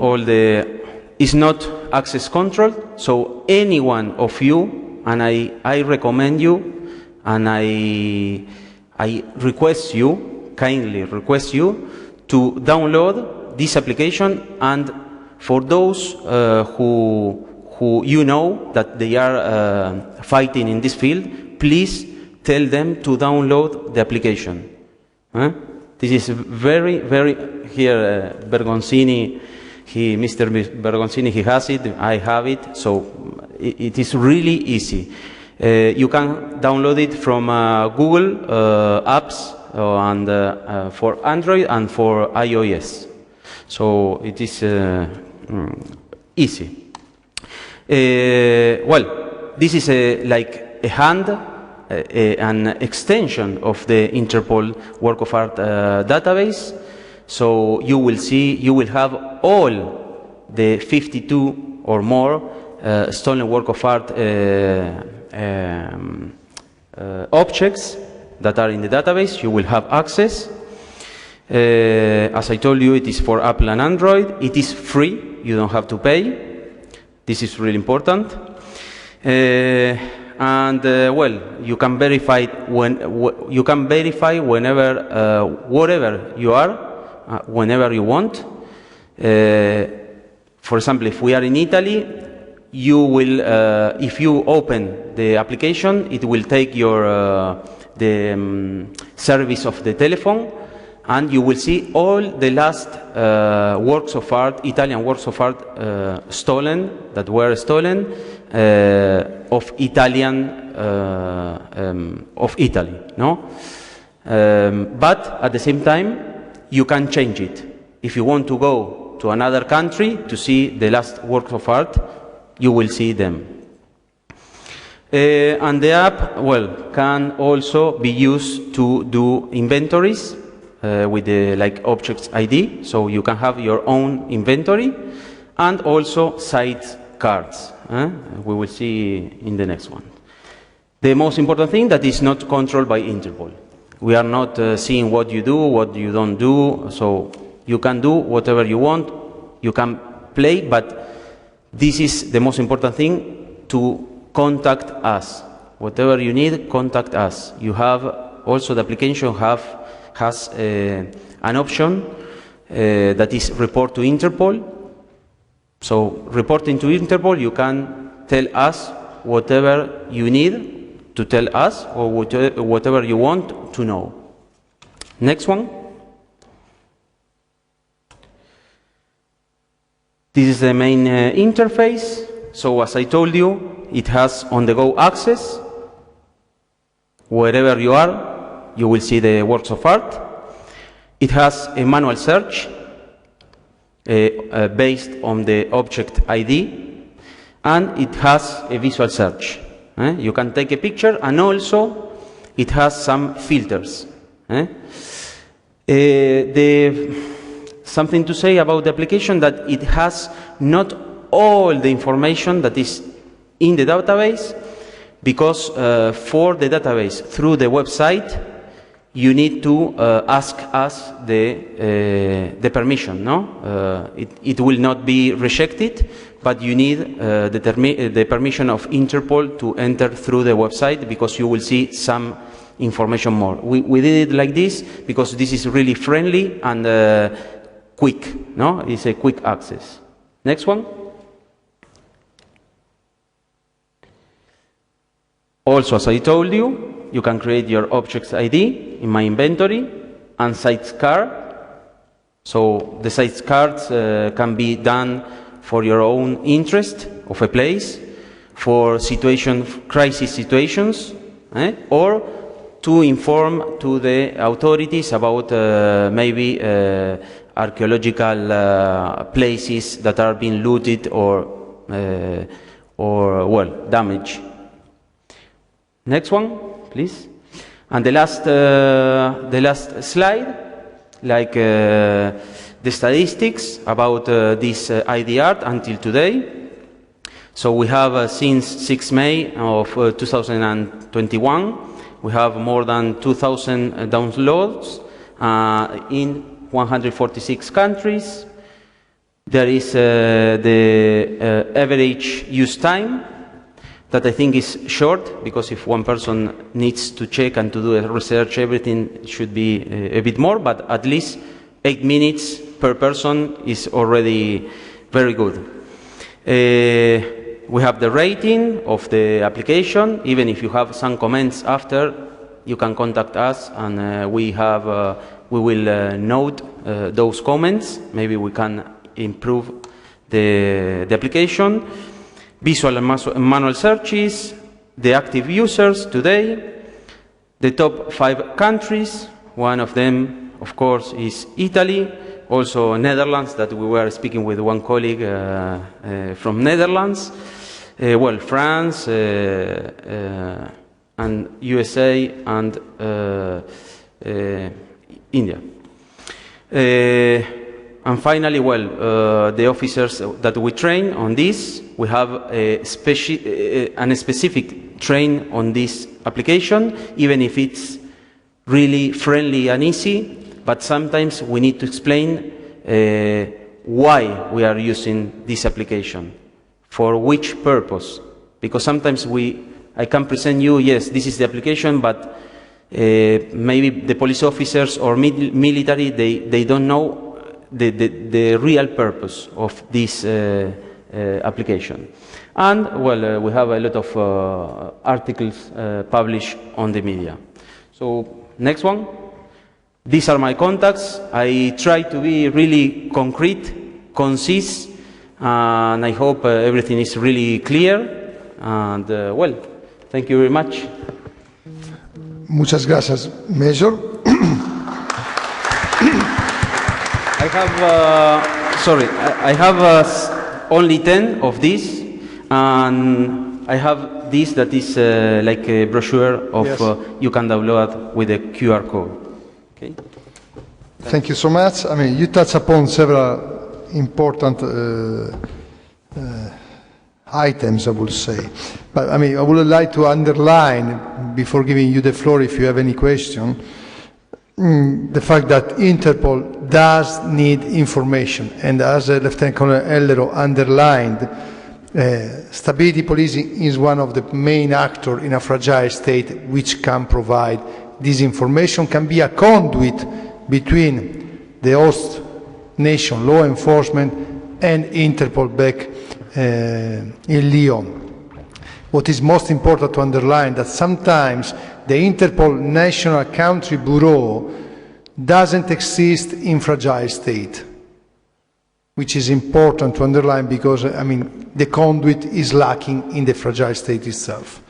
is not access controlled, so any one of you, and I recommend you, and I request you, kindly request you, to download this application, and for those who you know that they are fighting in this field, please tell them to download the application. This is very, very, here Bergoncini, Mr. Bergoncini, he has it, I have it, so it is really easy. You can download it from Google apps and for Android and for iOS. So it is easy. Well, this is like a hand, an extension of the Interpol work of art database. So you will see, you will have all the 52 or more stolen work of art objects that are in the database. You will have access. As I told you, it is for Apple and Android. It is free. You don't have to pay. This is really important. Well, you can verify whenever, wherever you are, whenever you want. For example, if we are in Italy, you will, if you open the application, it will take your service of the telephone, and you will see all the last works of art, Italian works of art stolen, that were stolen, of Italian, of Italy, no? But at the same time, you can change it. If you want to go to another country to see the last works of art, you will see them. And the app, well, can also be used to do inventories with the objects ID, so you can have your own inventory, and also site cards. We will see in the next one. The most important thing, that is not controlled by Interpol. We are not seeing what you do, what you don't do, so you can do whatever you want, you can play, but this is the most important thing, to contact us. Whatever you need, contact us. You have also, the application has an option that is report to Interpol. So reporting to Interpol, you can tell us whatever you need to tell us, or whatever you want to know. Next one. This is the main interface. So as I told you, it has on-the-go access. Wherever you are, you will see the works of art. It has a manual search based on the object ID, and it has a visual search. You can take a picture, and also it has some filters. Something to say about the application, that it has not all the information that is in the database, because for the database through the website, you need to ask us the permission. No, it will not be rejected, but you need the permission of Interpol to enter through the website, because you will see some information more. We did it like this because this is really friendly and quick. No, it's a quick access. Next one. Also, as I told you, you can create your objects ID in my inventory and sites card. So the sites cards can be done for your own interest of a place, for crisis situations, or to inform to the authorities about maybe archaeological places that are being looted or well, damaged. Next one, please. And the last slide, like the statistics about this ID art until today. So we have since 6 May of 2021, we have more than 2,000 downloads in 146 countries. There is the average use time, that I think is short, because if one person needs to check and to do a research, everything should be a bit more, but at least 8 minutes per person is already very good. We have the rating of the application. Even if you have some comments after, you can contact us, and we will note those comments. Maybe we can improve the application. Visual and manual searches, the active users today, the top 5 countries. One of them, of course, is Italy, also Netherlands, that we were speaking with one colleague from Netherlands, well, France, and USA, and India. And finally, well, the officers that we train on this, we have a specific train on this application, even if it's really friendly and easy, but sometimes we need to explain why we are using this application, for which purpose. Because sometimes I can present you, yes, this is the application, but maybe the police officers or military, they don't know the real purpose of this application. And, well, we have a lot of articles published on the media. So, next one. These are my contacts. I try to be really concrete, concise, and I hope everything is really clear. And, well, thank you very much. Muchas gracias, Major. I have, sorry, I have only 10 of these, and I have this that is like a brochure of you can download with a QR code. Okay. Thank you so much. I mean, you touch upon several important items, I would say. But I mean, I would like to underline, before giving you the floor if you have any question, the fact that Interpol does need information. And as Lieutenant Colonel Ellero underlined, stability policing is one of the main actors in a fragile state which can provide this information, can be a conduit between the host nation law enforcement and Interpol back in Lyon. What is most important to underline that sometimes the Interpol National Country Bureau doesn't exist in fragile state, which is important to underline because, I mean, the conduit is lacking in the fragile state itself.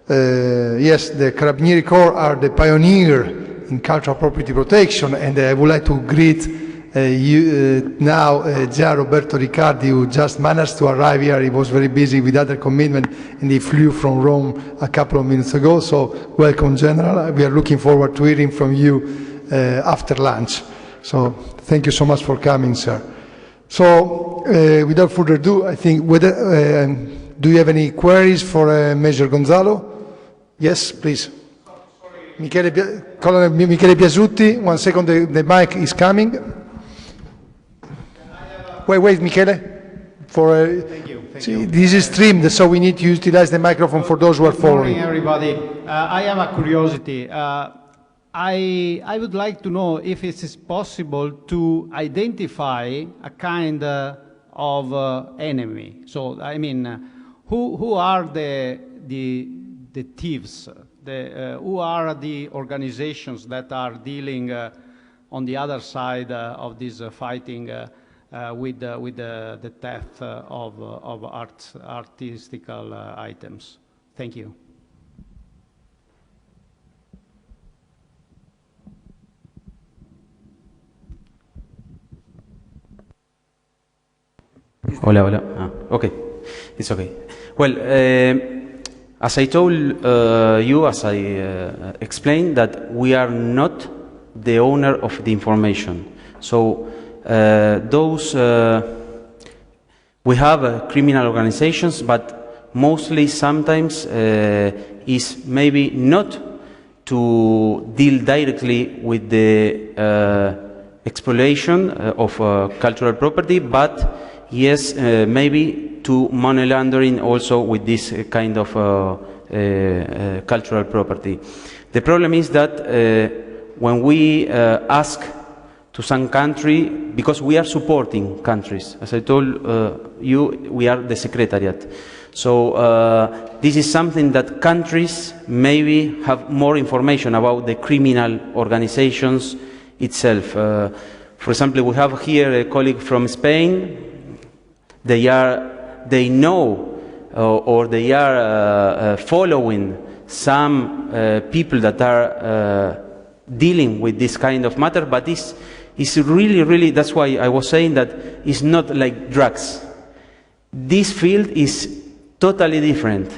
Yes, the Carabinieri Corps are the pioneer in cultural property protection, and I would like to greet now Gian Roberto Riccardi, who just managed to arrive here. He was very busy with other commitments, and he flew from Rome a couple of minutes ago. So welcome, General. We are looking forward to hearing from you after lunch. So thank you so much for coming, sir. So without further ado, I think, whether, do you have any queries for Major Gonzalo? Yes, please. Colonel Michele Piasutti, 1 second, the mic is coming. Wait, Michele. Thank you. This is streamed, so we need to utilize the microphone for those who are following. Good morning, everybody. I have a curiosity. I would like to know if it is possible to identify a kind of enemy. So, I mean, who are the thieves? Who are the organizations that are dealing on the other side of this fighting with the theft of artistical items? Thank you. Hola, hola. Okay, it's okay. Well, as I told you, as I explained, that we are not the owner of the information. So we have criminal organizations, but mostly sometimes is maybe not to deal directly with the exploitation of cultural property, but yes, maybe to money laundering also with this kind of cultural property. The problem is that when we ask to some country, because we are supporting countries, as I told you, we are the secretariat. So this is something that countries maybe have more information about the criminal organizations itself. For example, we have here a colleague from Spain. They know or they are following some people that are dealing with this kind of matter, but this is really, that's why I was saying that it's not like drugs. This field is totally different,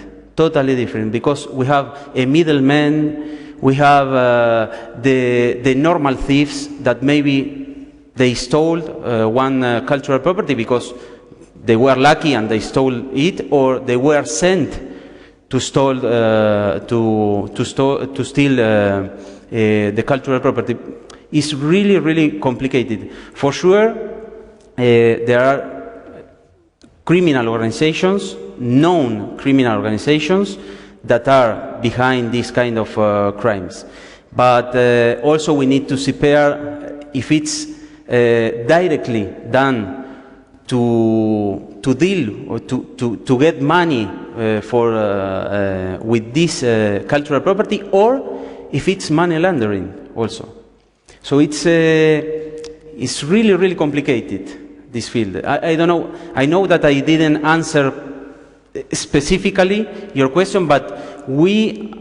because we have a middleman, we have the normal thieves that maybe they stole one cultural property because they were lucky and they stole it, or they were sent to steal the cultural property. It's really complicated. For sure, there are criminal organizations, known criminal organizations, that are behind these kind of crimes. But also we need to separate if it's directly done to deal or to get money with this cultural property, or if it's money laundering also. So it's really complicated, this field. I don't know. I know that I didn't answer specifically your question, but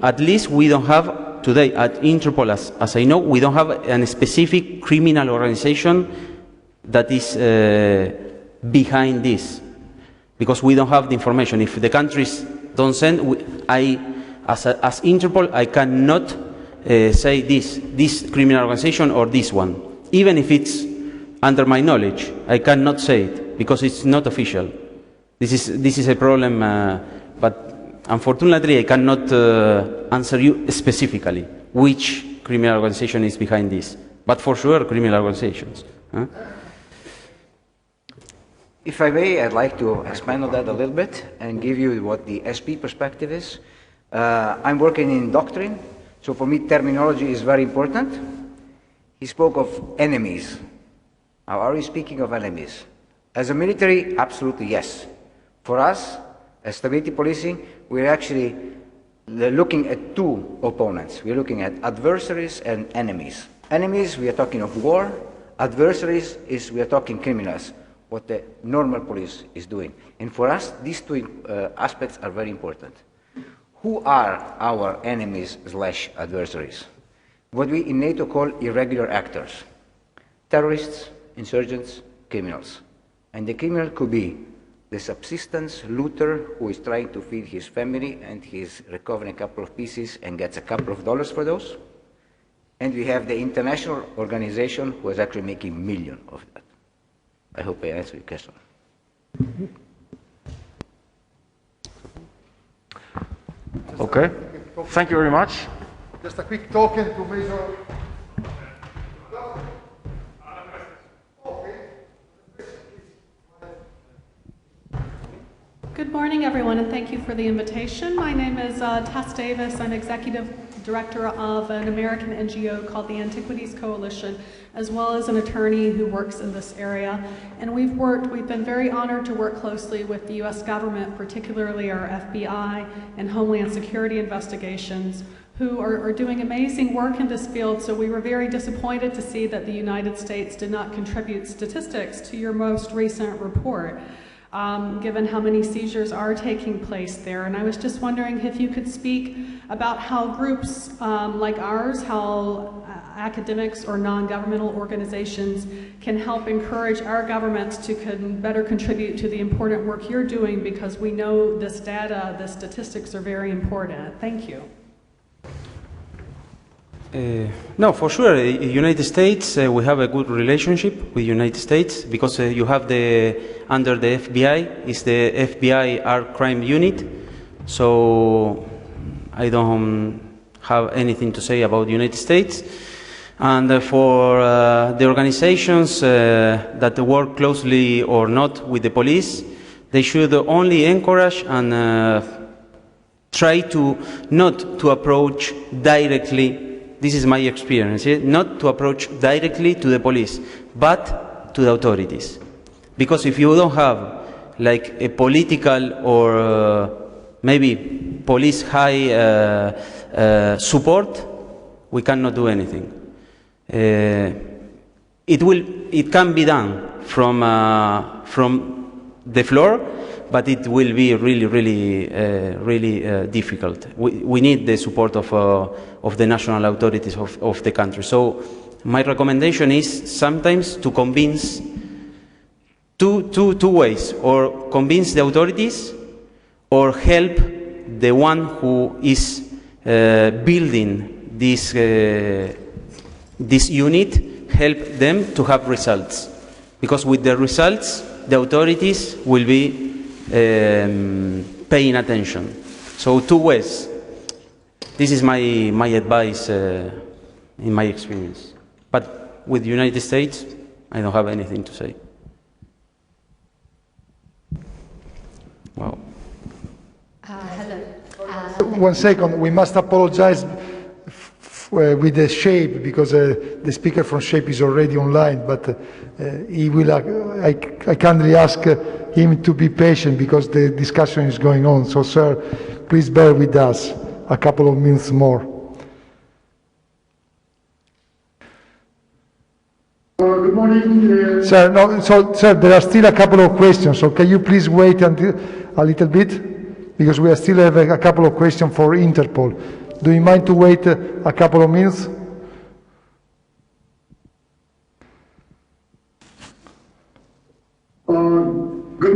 at least we don't have today at Interpol, as I know, we don't have a specific criminal organization that is behind this, because we don't have the information. If the countries don't send, as Interpol, I cannot say this criminal organization or this one, even if it's under my knowledge. I cannot say it because it's not official. This is a problem, but unfortunately I cannot answer you specifically which criminal organization is behind this. But for sure, criminal organizations. If I may, I'd like to expand on that a little bit and give you what the SP perspective is. I'm working in doctrine, so for me terminology is very important. He spoke of enemies. How are we speaking of enemies? As a military, absolutely yes. For us, as stability policing, we're actually looking at two opponents. We're looking at adversaries and enemies. Enemies, we are talking of war. Adversaries is we are talking criminals, what the normal police is doing. And for us, these two aspects are very important. Who are our enemies / adversaries? What we in NATO call irregular actors. Terrorists, insurgents, criminals. And the criminal could be the subsistence looter who is trying to feed his family and he's recovering a couple of pieces and gets a couple of dollars for those. And we have the international organization who is actually making millions of that. I hope I answered your question. Okay, thank you very much. Just a quick token to measure. Good morning, everyone, and thank you for the invitation. My name is Tess Davis. I'm Executive Director of an American NGO called the Antiquities Coalition, as well as an attorney who works in this area. And we've been very honored to work closely with the US government, particularly our FBI and Homeland Security investigations, who are doing amazing work in this field. So we were very disappointed to see that the United States did not contribute statistics to your most recent report. Given how many seizures are taking place there. And I was just wondering if you could speak about how groups like ours, how academics or non-governmental organizations can help encourage our governments to better contribute to the important work you're doing, because we know this data, the statistics are very important. Thank you. No, for sure. United States, we have a good relationship with United States because you have under the FBI is the FBI Art Crime Unit. So I don't have anything to say about United States. And for the organizations that work closely or not with the police, they should only encourage and try to not to approach directly. This is my experience, not to approach directly to the police, but to the authorities. Because if you don't have like a political or maybe police high support, we cannot do anything. It can be done from the floor, but it will be really difficult. We need the support of the national authorities of the country. So my recommendation is sometimes to convince two ways, or convince the authorities or help the one who is building this unit, help them to have results. Because with the results, the authorities will be paying attention. So two ways. This is my advice in my experience. But with the United States, I don't have anything to say. Wow. Hello. 1 second, we must apologize with the SHAPE, because the speaker from SHAPE is already online, but he will. I kindly ask him to be patient because the discussion is going on. So, sir, please bear with us a couple of minutes more. Good morning. Sir, no, sir, there are still a couple of questions. So, can you please wait until a little bit, because we still have a couple of questions for Interpol. Do you mind to wait a couple of minutes?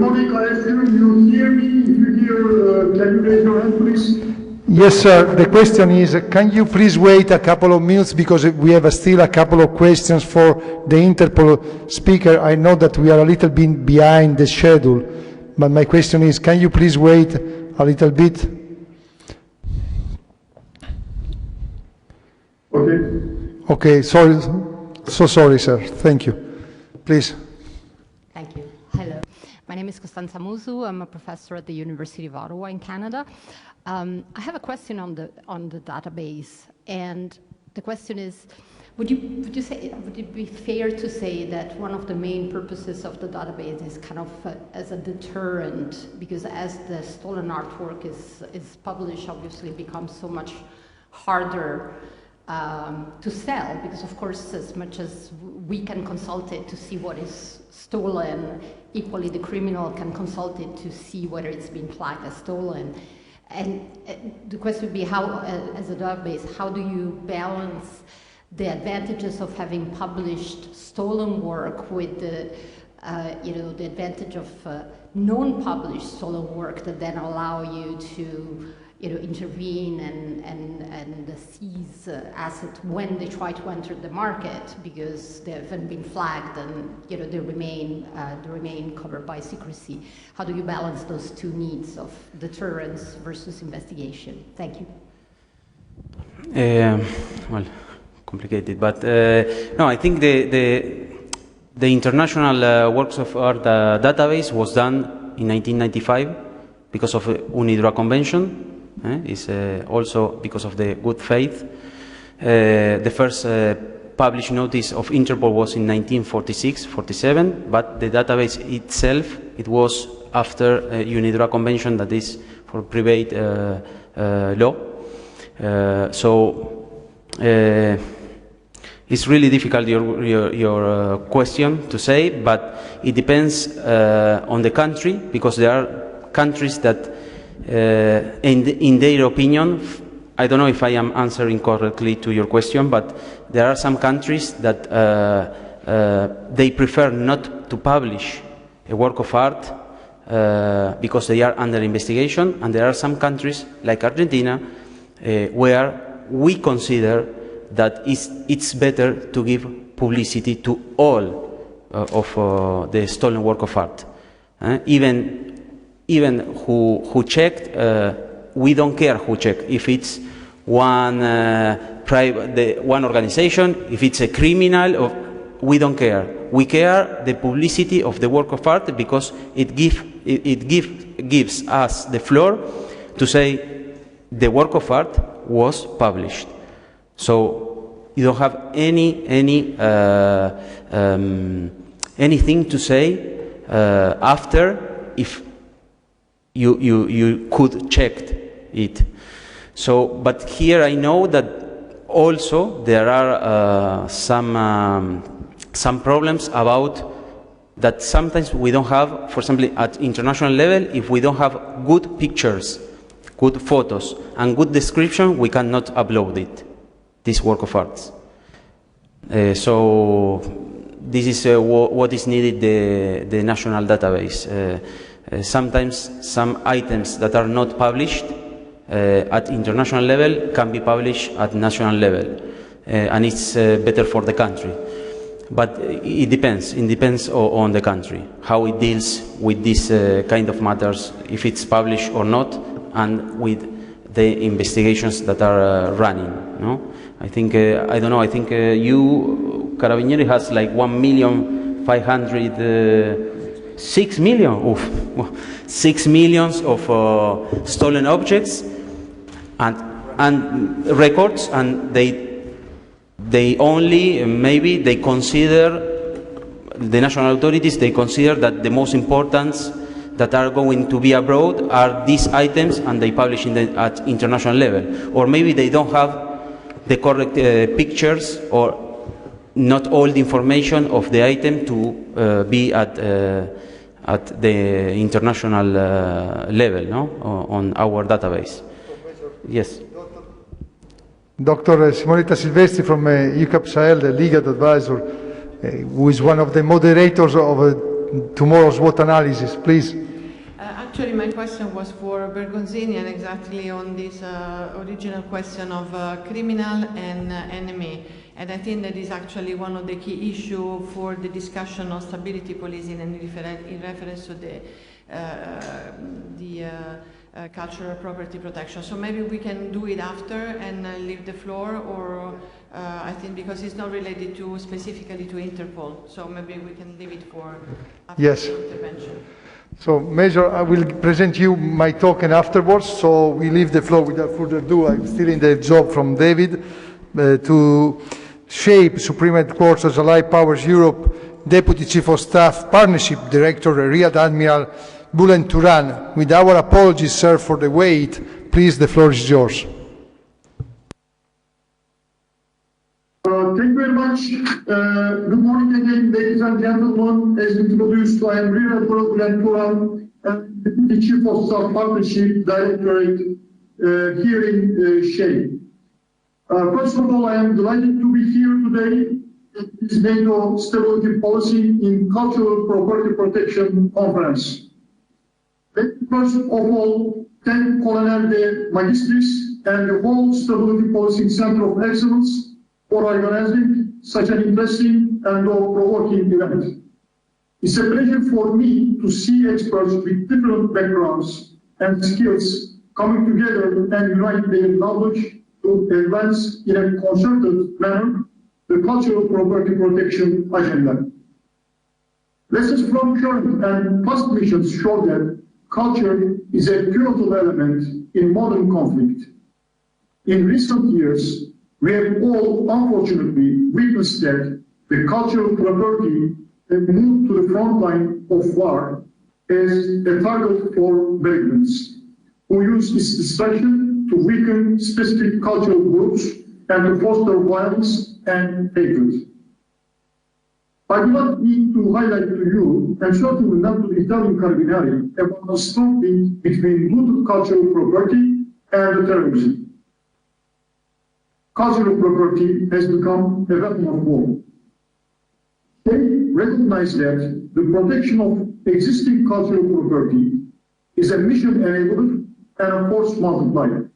morning, I assume you hear me. If you hear, can you raise your hand, please? Yes, sir. The question is, can you please wait a couple of minutes because we have still a couple of questions for the Interpol speaker. I know that we are a little bit behind the schedule, but my question is, can you please wait a little bit? Okay. Okay, sorry. So sorry, sir. Thank you. Please. Thank you. Hello. My name is Costanza Musu. I'm a professor at the University of Ottawa in Canada. I have a question on the database, and the question is, would it be fair to say that one of the main purposes of the database is kind of as a deterrent, because as the stolen artwork is published, obviously it becomes so much harder to sell, because of course as much as we can consult it to see what is stolen, equally the criminal can consult it to see whether it's been flagged as stolen. And the question would be, how, as a database, how do you balance the advantages of having published stolen work with the, the advantage of non-published stolen work that then allow you to, intervene and seize assets when they try to enter the market because they haven't been flagged and they remain covered by secrecy. How do you balance those two needs of deterrence versus investigation? Thank you. Well, complicated, but no, I think the international works of art database was done in 1995 because of the UNIDROIT Convention. Is also because of the good faith. The first published notice of Interpol was in 1946-47, but the database itself, it was after UNIDROIT Convention, that is for private law. So it's really difficult your question to say, but it depends on the country, because there are countries that in their opinion, I don't know if I am answering correctly to your question, but there are some countries that they prefer not to publish a work of art because they are under investigation, and there are some countries like Argentina where we consider that it's better to give publicity to all of the stolen work of art. Even who checked, we don't care who checked. If it's one one organization, if it's a criminal, we don't care. We care the publicity of the work of art because it gives us the floor to say the work of art was published. So you don't have anything to say after if you could check it. So, but here I know that also there are some problems about that sometimes we don't have, for example, at international level, if we don't have good pictures, good photos, and good description, we cannot upload it, this work of arts. So this is what is needed, the national database. Sometimes some items that are not published at international level can be published at national level, and it's better for the country. But it depends on the country, how it deals with this kind of matters, if it's published or not, and with the investigations that are running. No? I think, I don't know, I think you, Carabinieri, has like 6 million, 6 million of stolen objects and records, and they only, maybe they consider, the national authorities, they consider that the most important that are going to be abroad are these items, and they publish at international level. Or maybe they don't have the correct pictures or not all the information of the item to be at the international level, no? On our database. Yes. Dr. Simonetta Silvestri from UCAP Sahel, the legal advisor, who is one of the moderators of tomorrow's SWOT analysis. Please. Actually, my question was for Bergonzini and exactly on this original question of criminal and enemy. And I think that is actually one of the key issues for the discussion on stability policing and in reference to the cultural property protection. So maybe we can do it after and leave the floor, or I think because it's not related to specifically to Interpol. So maybe we can leave it for after the intervention. So, Major, I will present you my token afterwards, so we leave the floor without further ado. I'm still in the job from David to shape Supreme Headquarters Allied Powers Europe Deputy Chief of Staff Partnership Director Rear Admiral Bülent Turan. With our apologies, sir, for the wait. Please, the floor is yours. Thank you very much. Good morning again, ladies and gentlemen. As introduced, I am Rear Admiral Bülent Turan, the Chief of Staff Partnership Directorate here in Shape. First of all, I am delighted to be here today at this NATO Stability Policy in Cultural Property Protection Conference. Let me first of all thank Colonel de Magistris and the whole Stability Policy Center of Excellence for organizing such an interesting and provoking event. It's a pleasure for me to see experts with different backgrounds and skills coming together and unite their knowledge to advance in a concerted manner the cultural property protection agenda. Lessons from current and past missions show that culture is a pivotal element in modern conflict. In recent years, we have all unfortunately witnessed that the cultural property have moved to the front line of war as a target for belligerents who use its destruction to weaken specific cultural groups and to foster violence and hatred. I do not need to highlight to you, and certainly not to the Italian Carabinieri, about the strong link between looted cultural property and terrorism. Cultural property has become a weapon of war. They recognize that the protection of existing cultural property is a mission enabler and a force multiplier.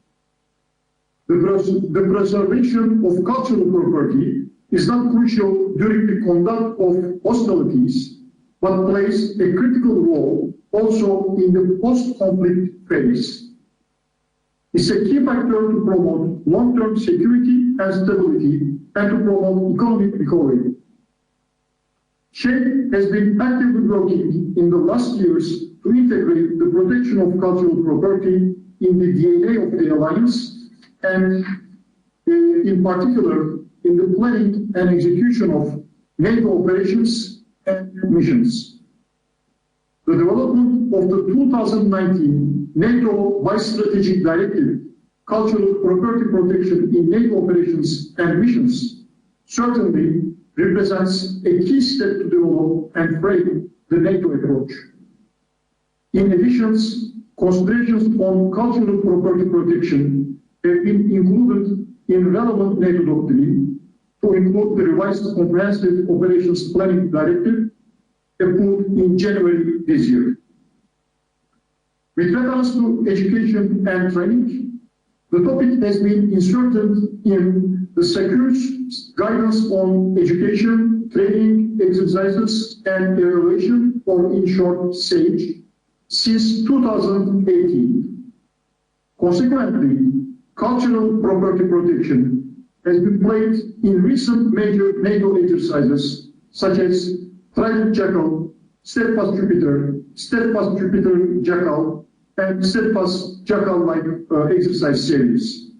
The preservation of cultural property is not crucial during the conduct of hostilities, but plays a critical role also in the post-conflict phase. It's a key factor to promote long-term security and stability and to promote economic recovery. SHAPE has been actively working in the last years to integrate the protection of cultural property in the DNA of the alliance and in particular in the planning and execution of NATO operations and missions. The development of the 2019 NATO Vice Strategic Directive, Cultural Property Protection in NATO Operations and Missions, certainly represents a key step to develop and frame the NATO approach. In addition, considerations on cultural property protection have been included in relevant NATO doctrine to include the revised Comprehensive Operations Planning Directive approved in January this year. With reference to education and training, the topic has been inserted in the SECURE's guidance on education, training, exercises, and evaluation, or in short, SAGE, since 2018. Consequently, cultural property protection has been played in recent major NATO exercises, such as Trident Jackal, Steadfast Jupiter Jackal, and Steadfast Jackal-like exercise series.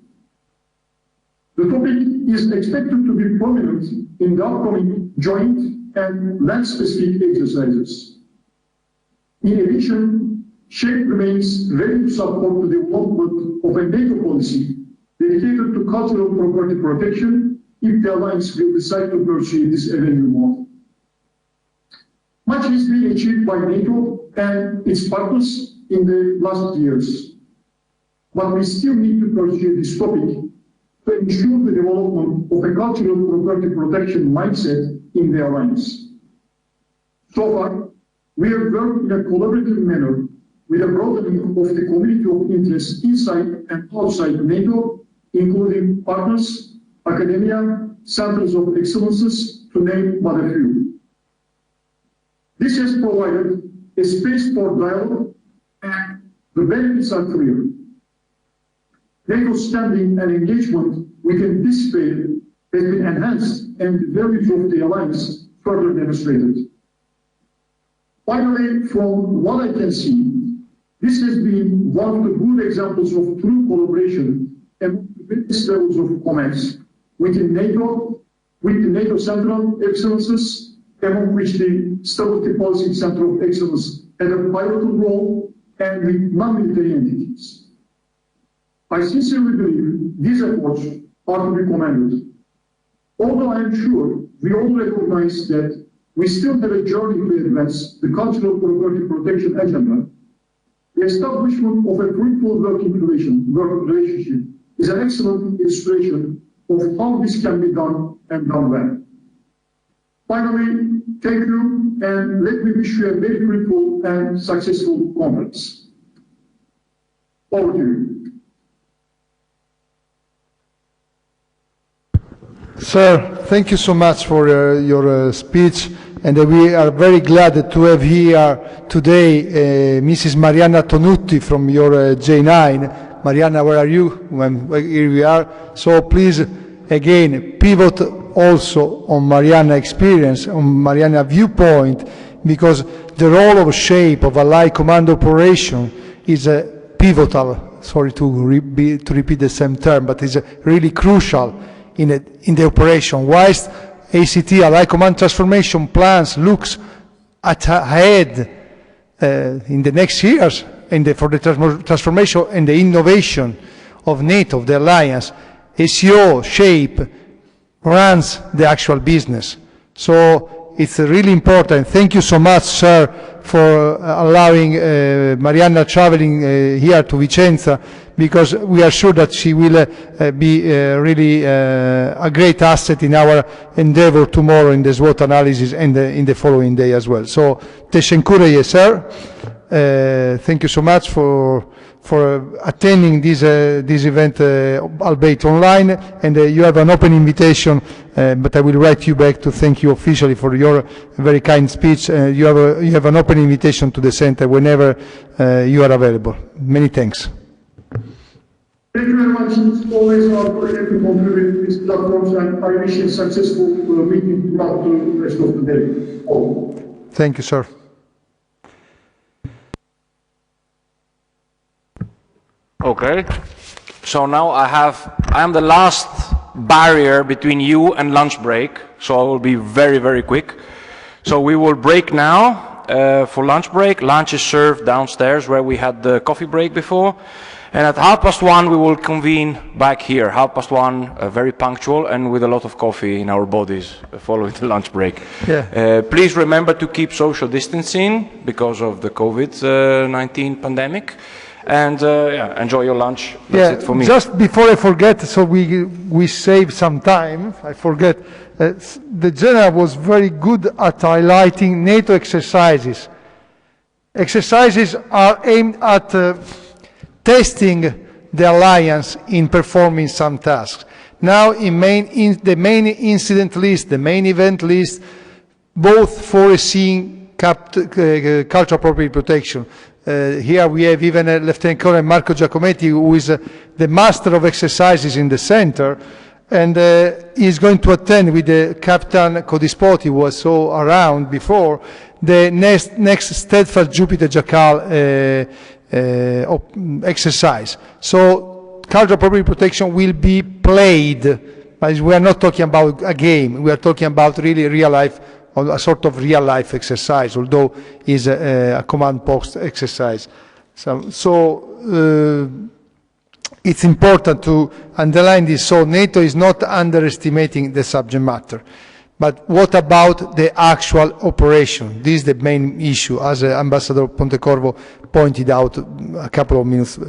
The topic is expected to be prominent in the upcoming joint and land-specific exercises. In addition, SHAPE remains ready to support the development of a NATO policy dedicated to cultural property protection if the alliance will decide to pursue this avenue more. Much has been achieved by NATO and its partners in the last years, but we still need to pursue this topic to ensure the development of a cultural property protection mindset in the alliance. So far, We have worked in a collaborative manner with a broadening of the community of interest inside and outside NATO, including partners, academia, centers of excellences, to name but a few. This has provided a space for dialogue, and the benefits are clear. NATO's standing and engagement within this sphere has been enhanced and the values of the alliance further demonstrated. Finally, from what I can see, this has been one of the good examples of true collaboration among the various levels of command within NATO, with the NATO Central Excellences, among which the Stability Policy Center of Excellence had a pivotal role, and with non-military entities. I sincerely believe these efforts are to be commended. Although I am sure we all recognize that we still have a journey to advance the cultural property protection agenda, the establishment of a fruitful working relationship is an excellent illustration of how this can be done and done well. Finally, thank you, and let me wish you a very fruitful and successful conference. Over to you. Sir, thank you so much for your speech, and we are very glad to have here today Mrs. Marianna Tonutti from your J9. Marianna, where are you? Here we are. So please, again, pivot also on Marianna experience, on Marianna viewpoint, because the role of shape of Allied Command operation is pivotal, sorry to repeat the same term, but is really crucial in the operation. Whilst ACT, Allied Command Transformation Plans, looks ahead in the next years for the transformation and the innovation of NATO, of the alliance, ACO, shape, runs the actual business. So it's really important. Thank you so much, sir, for allowing Marianna traveling here to Vicenza, because we are sure that she will be really a great asset in our endeavor tomorrow in the SWOT analysis and in the following day as well. So, Teshenkure, sir. Thank you so much for attending this event, albeit online, and you have an open invitation, but I will write you back to thank you officially for your very kind speech. You have an open invitation to the center whenever you are available. Many thanks. Thank you very much. It's always our pleasure to contribute to these platforms, and I wish you a successful meeting throughout the rest of the day. Thank you, sir. Okay, so now I am the last barrier between you and lunch break, so I will be very, very quick. So we will break now for lunch break. Lunch is served downstairs where we had the coffee break before. And at 1:30 we will convene back here, 1:30, very punctual and with a lot of coffee in our bodies following the lunch break. Yeah. Please remember to keep social distancing because of the COVID-19 pandemic. And yeah, enjoy your lunch. That's it for me. Just before I forget, so we save some time. I forget. The General was very good at highlighting NATO exercises. Exercises are aimed at testing the alliance in performing some tasks. Now, the main incident list, the main event list, both foreseeing cultural property protection. Here we have even Lieutenant Colonel Marco Giacometti, who is the master of exercises in the center, and is going to attend with the Captain Codispoti, who was so around before, the next Steadfast Jupiter Jackal exercise. So cultural property protection will be played, but we are not talking about a game. We are talking about really real life, a sort of real life exercise, although is a command post exercise. So it's important to underline this. So NATO is not underestimating the subject matter. But what about the actual operation? This is the main issue, as Ambassador Pontecorvo pointed out a couple of minutes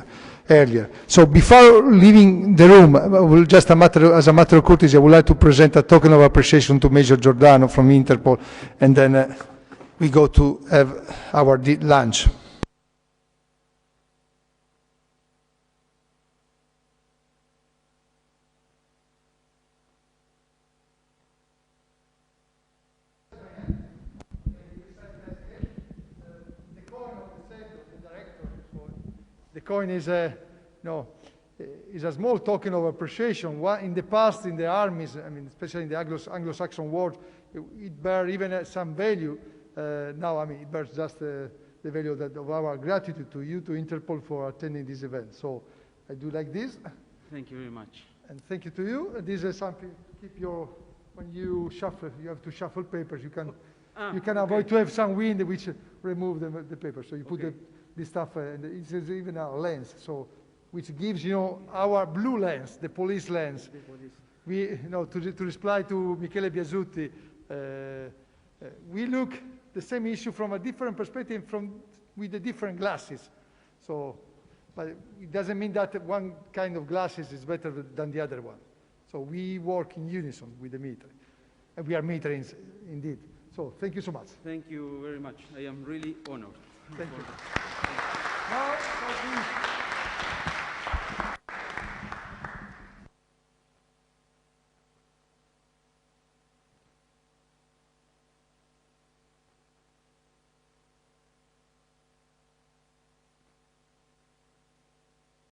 earlier. So before leaving the room, just as a matter of courtesy, I would like to present a token of appreciation to Major Giordano from Interpol, and then we go to have our lunch. The coin is is a small token of appreciation. In the past, in the armies, I mean, especially in the Anglo-Saxon world, it bears even some value. Now, I mean, it bears just the value of our gratitude to you, to Interpol, for attending this event. So I do like this. Thank you very much. And thank you to you. This is something, keep your, when you shuffle, you have to shuffle papers. You can avoid to have some wind which remove the paper. So you put this stuff, and it's even a lens, so which gives, our blue lens, the police lens. We, to reply to Michele Biasutti, we look the same issue from a different perspective, with the different glasses. So, but it doesn't mean that one kind of glasses is better than the other one. So we work in unison with the military, and we are military indeed. So thank you so much. Thank you very much. I am really honored. Thank you. Now,